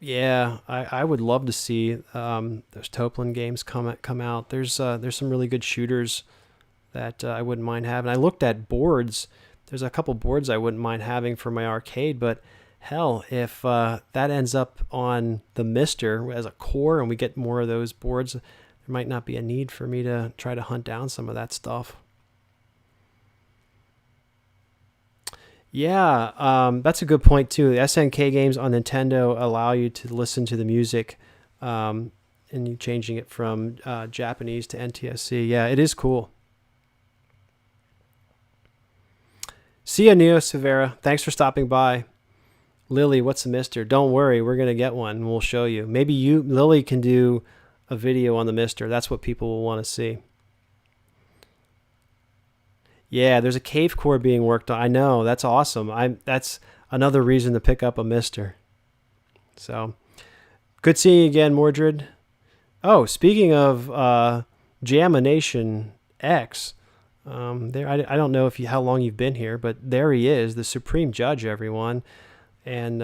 Yeah, I would love to see those Toplin games come out. There's some really good shooters that I wouldn't mind having. I looked at boards. There's a couple boards I wouldn't mind having for my arcade, but hell, if that ends up on the Mister as a core and we get more of those boards, there might not be a need for me to try to hunt down some of that stuff. Yeah, that's a good point too. The SNK games on Nintendo allow you to listen to the music, and you changing it from Japanese to NTSC. Yeah, it is cool. See ya, Neo Severa. Thanks for stopping by. Lily, what's a Mister? Don't worry, we're going to get one and we'll show you. Maybe Lily can do a video on the Mister. That's what people will want to see. Yeah, there's a cave core being worked on. I know, that's awesome. That's another reason to pick up a Mister. So, good seeing you again, Mordred. Oh, speaking of Jamination X, there I don't know how long you've been here, but there he is, the Supreme Judge, everyone, and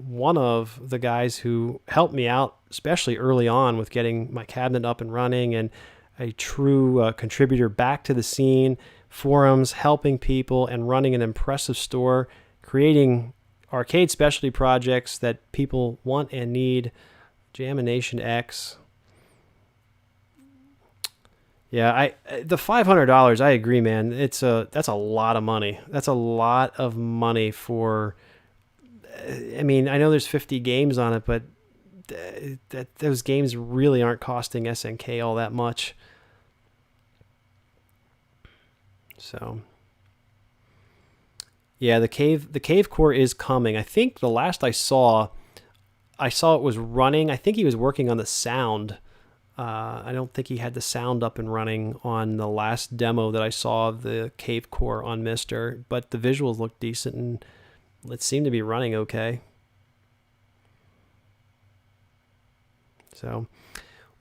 one of the guys who helped me out, especially early on with getting my cabinet up and running, and a true contributor back to the scene, forums, helping people, and running an impressive store, creating arcade specialty projects that people want and need. Jamination X. Yeah, the $500, I agree, man. That's a lot of money. That's a lot of money for. I mean, I know there's 50 games on it, but those games really aren't costing SNK all that much. So, yeah, the cave core is coming. I think the last I saw it was running. I think he was working on the sound. I don't think he had the sound up and running on the last demo that I saw of the cave core on Mister, but the visuals look decent and it seemed to be running okay. So,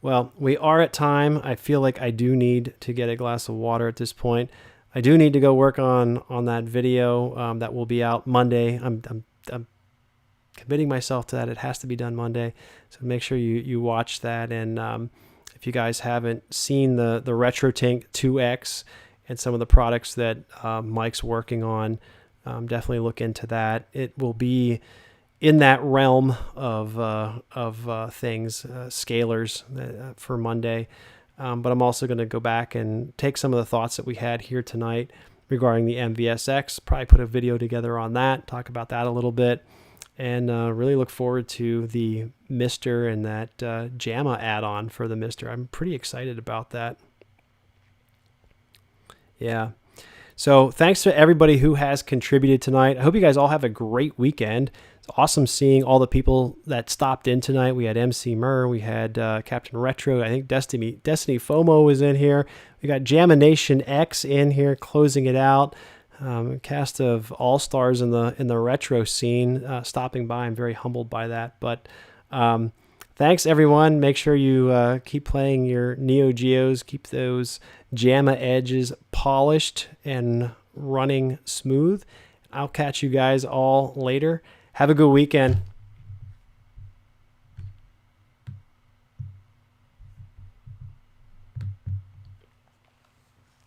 well, we are at time. I feel like I do need to get a glass of water at this point. I do need to go work on that video that will be out Monday. I'm committing myself to that. It has to be done Monday. So make sure you watch that. And if you guys haven't seen the RetroTink 2X and some of the products that Mike's working on, definitely look into that. It will be in that realm of things, scalers for Monday. But I'm also going to go back and take some of the thoughts that we had here tonight regarding the MVSX, probably put a video together on that, talk about that a little bit, and really look forward to the Mister and that JAMA add-on for the Mister. I'm pretty excited about that. Yeah. So thanks to everybody who has contributed tonight. I hope you guys all have a great weekend. It's awesome seeing all the people that stopped in tonight. We had MC Murr, we had Captain Retro, I think Destiny FOMO was in here. We got Jamination X in here closing it out. A cast of all-stars in the retro scene stopping by. I'm very humbled by that. But Thanks, everyone. Make sure you keep playing your Neo Geos. Keep those JAMA edges polished and running smooth. I'll catch you guys all later. Have a good weekend.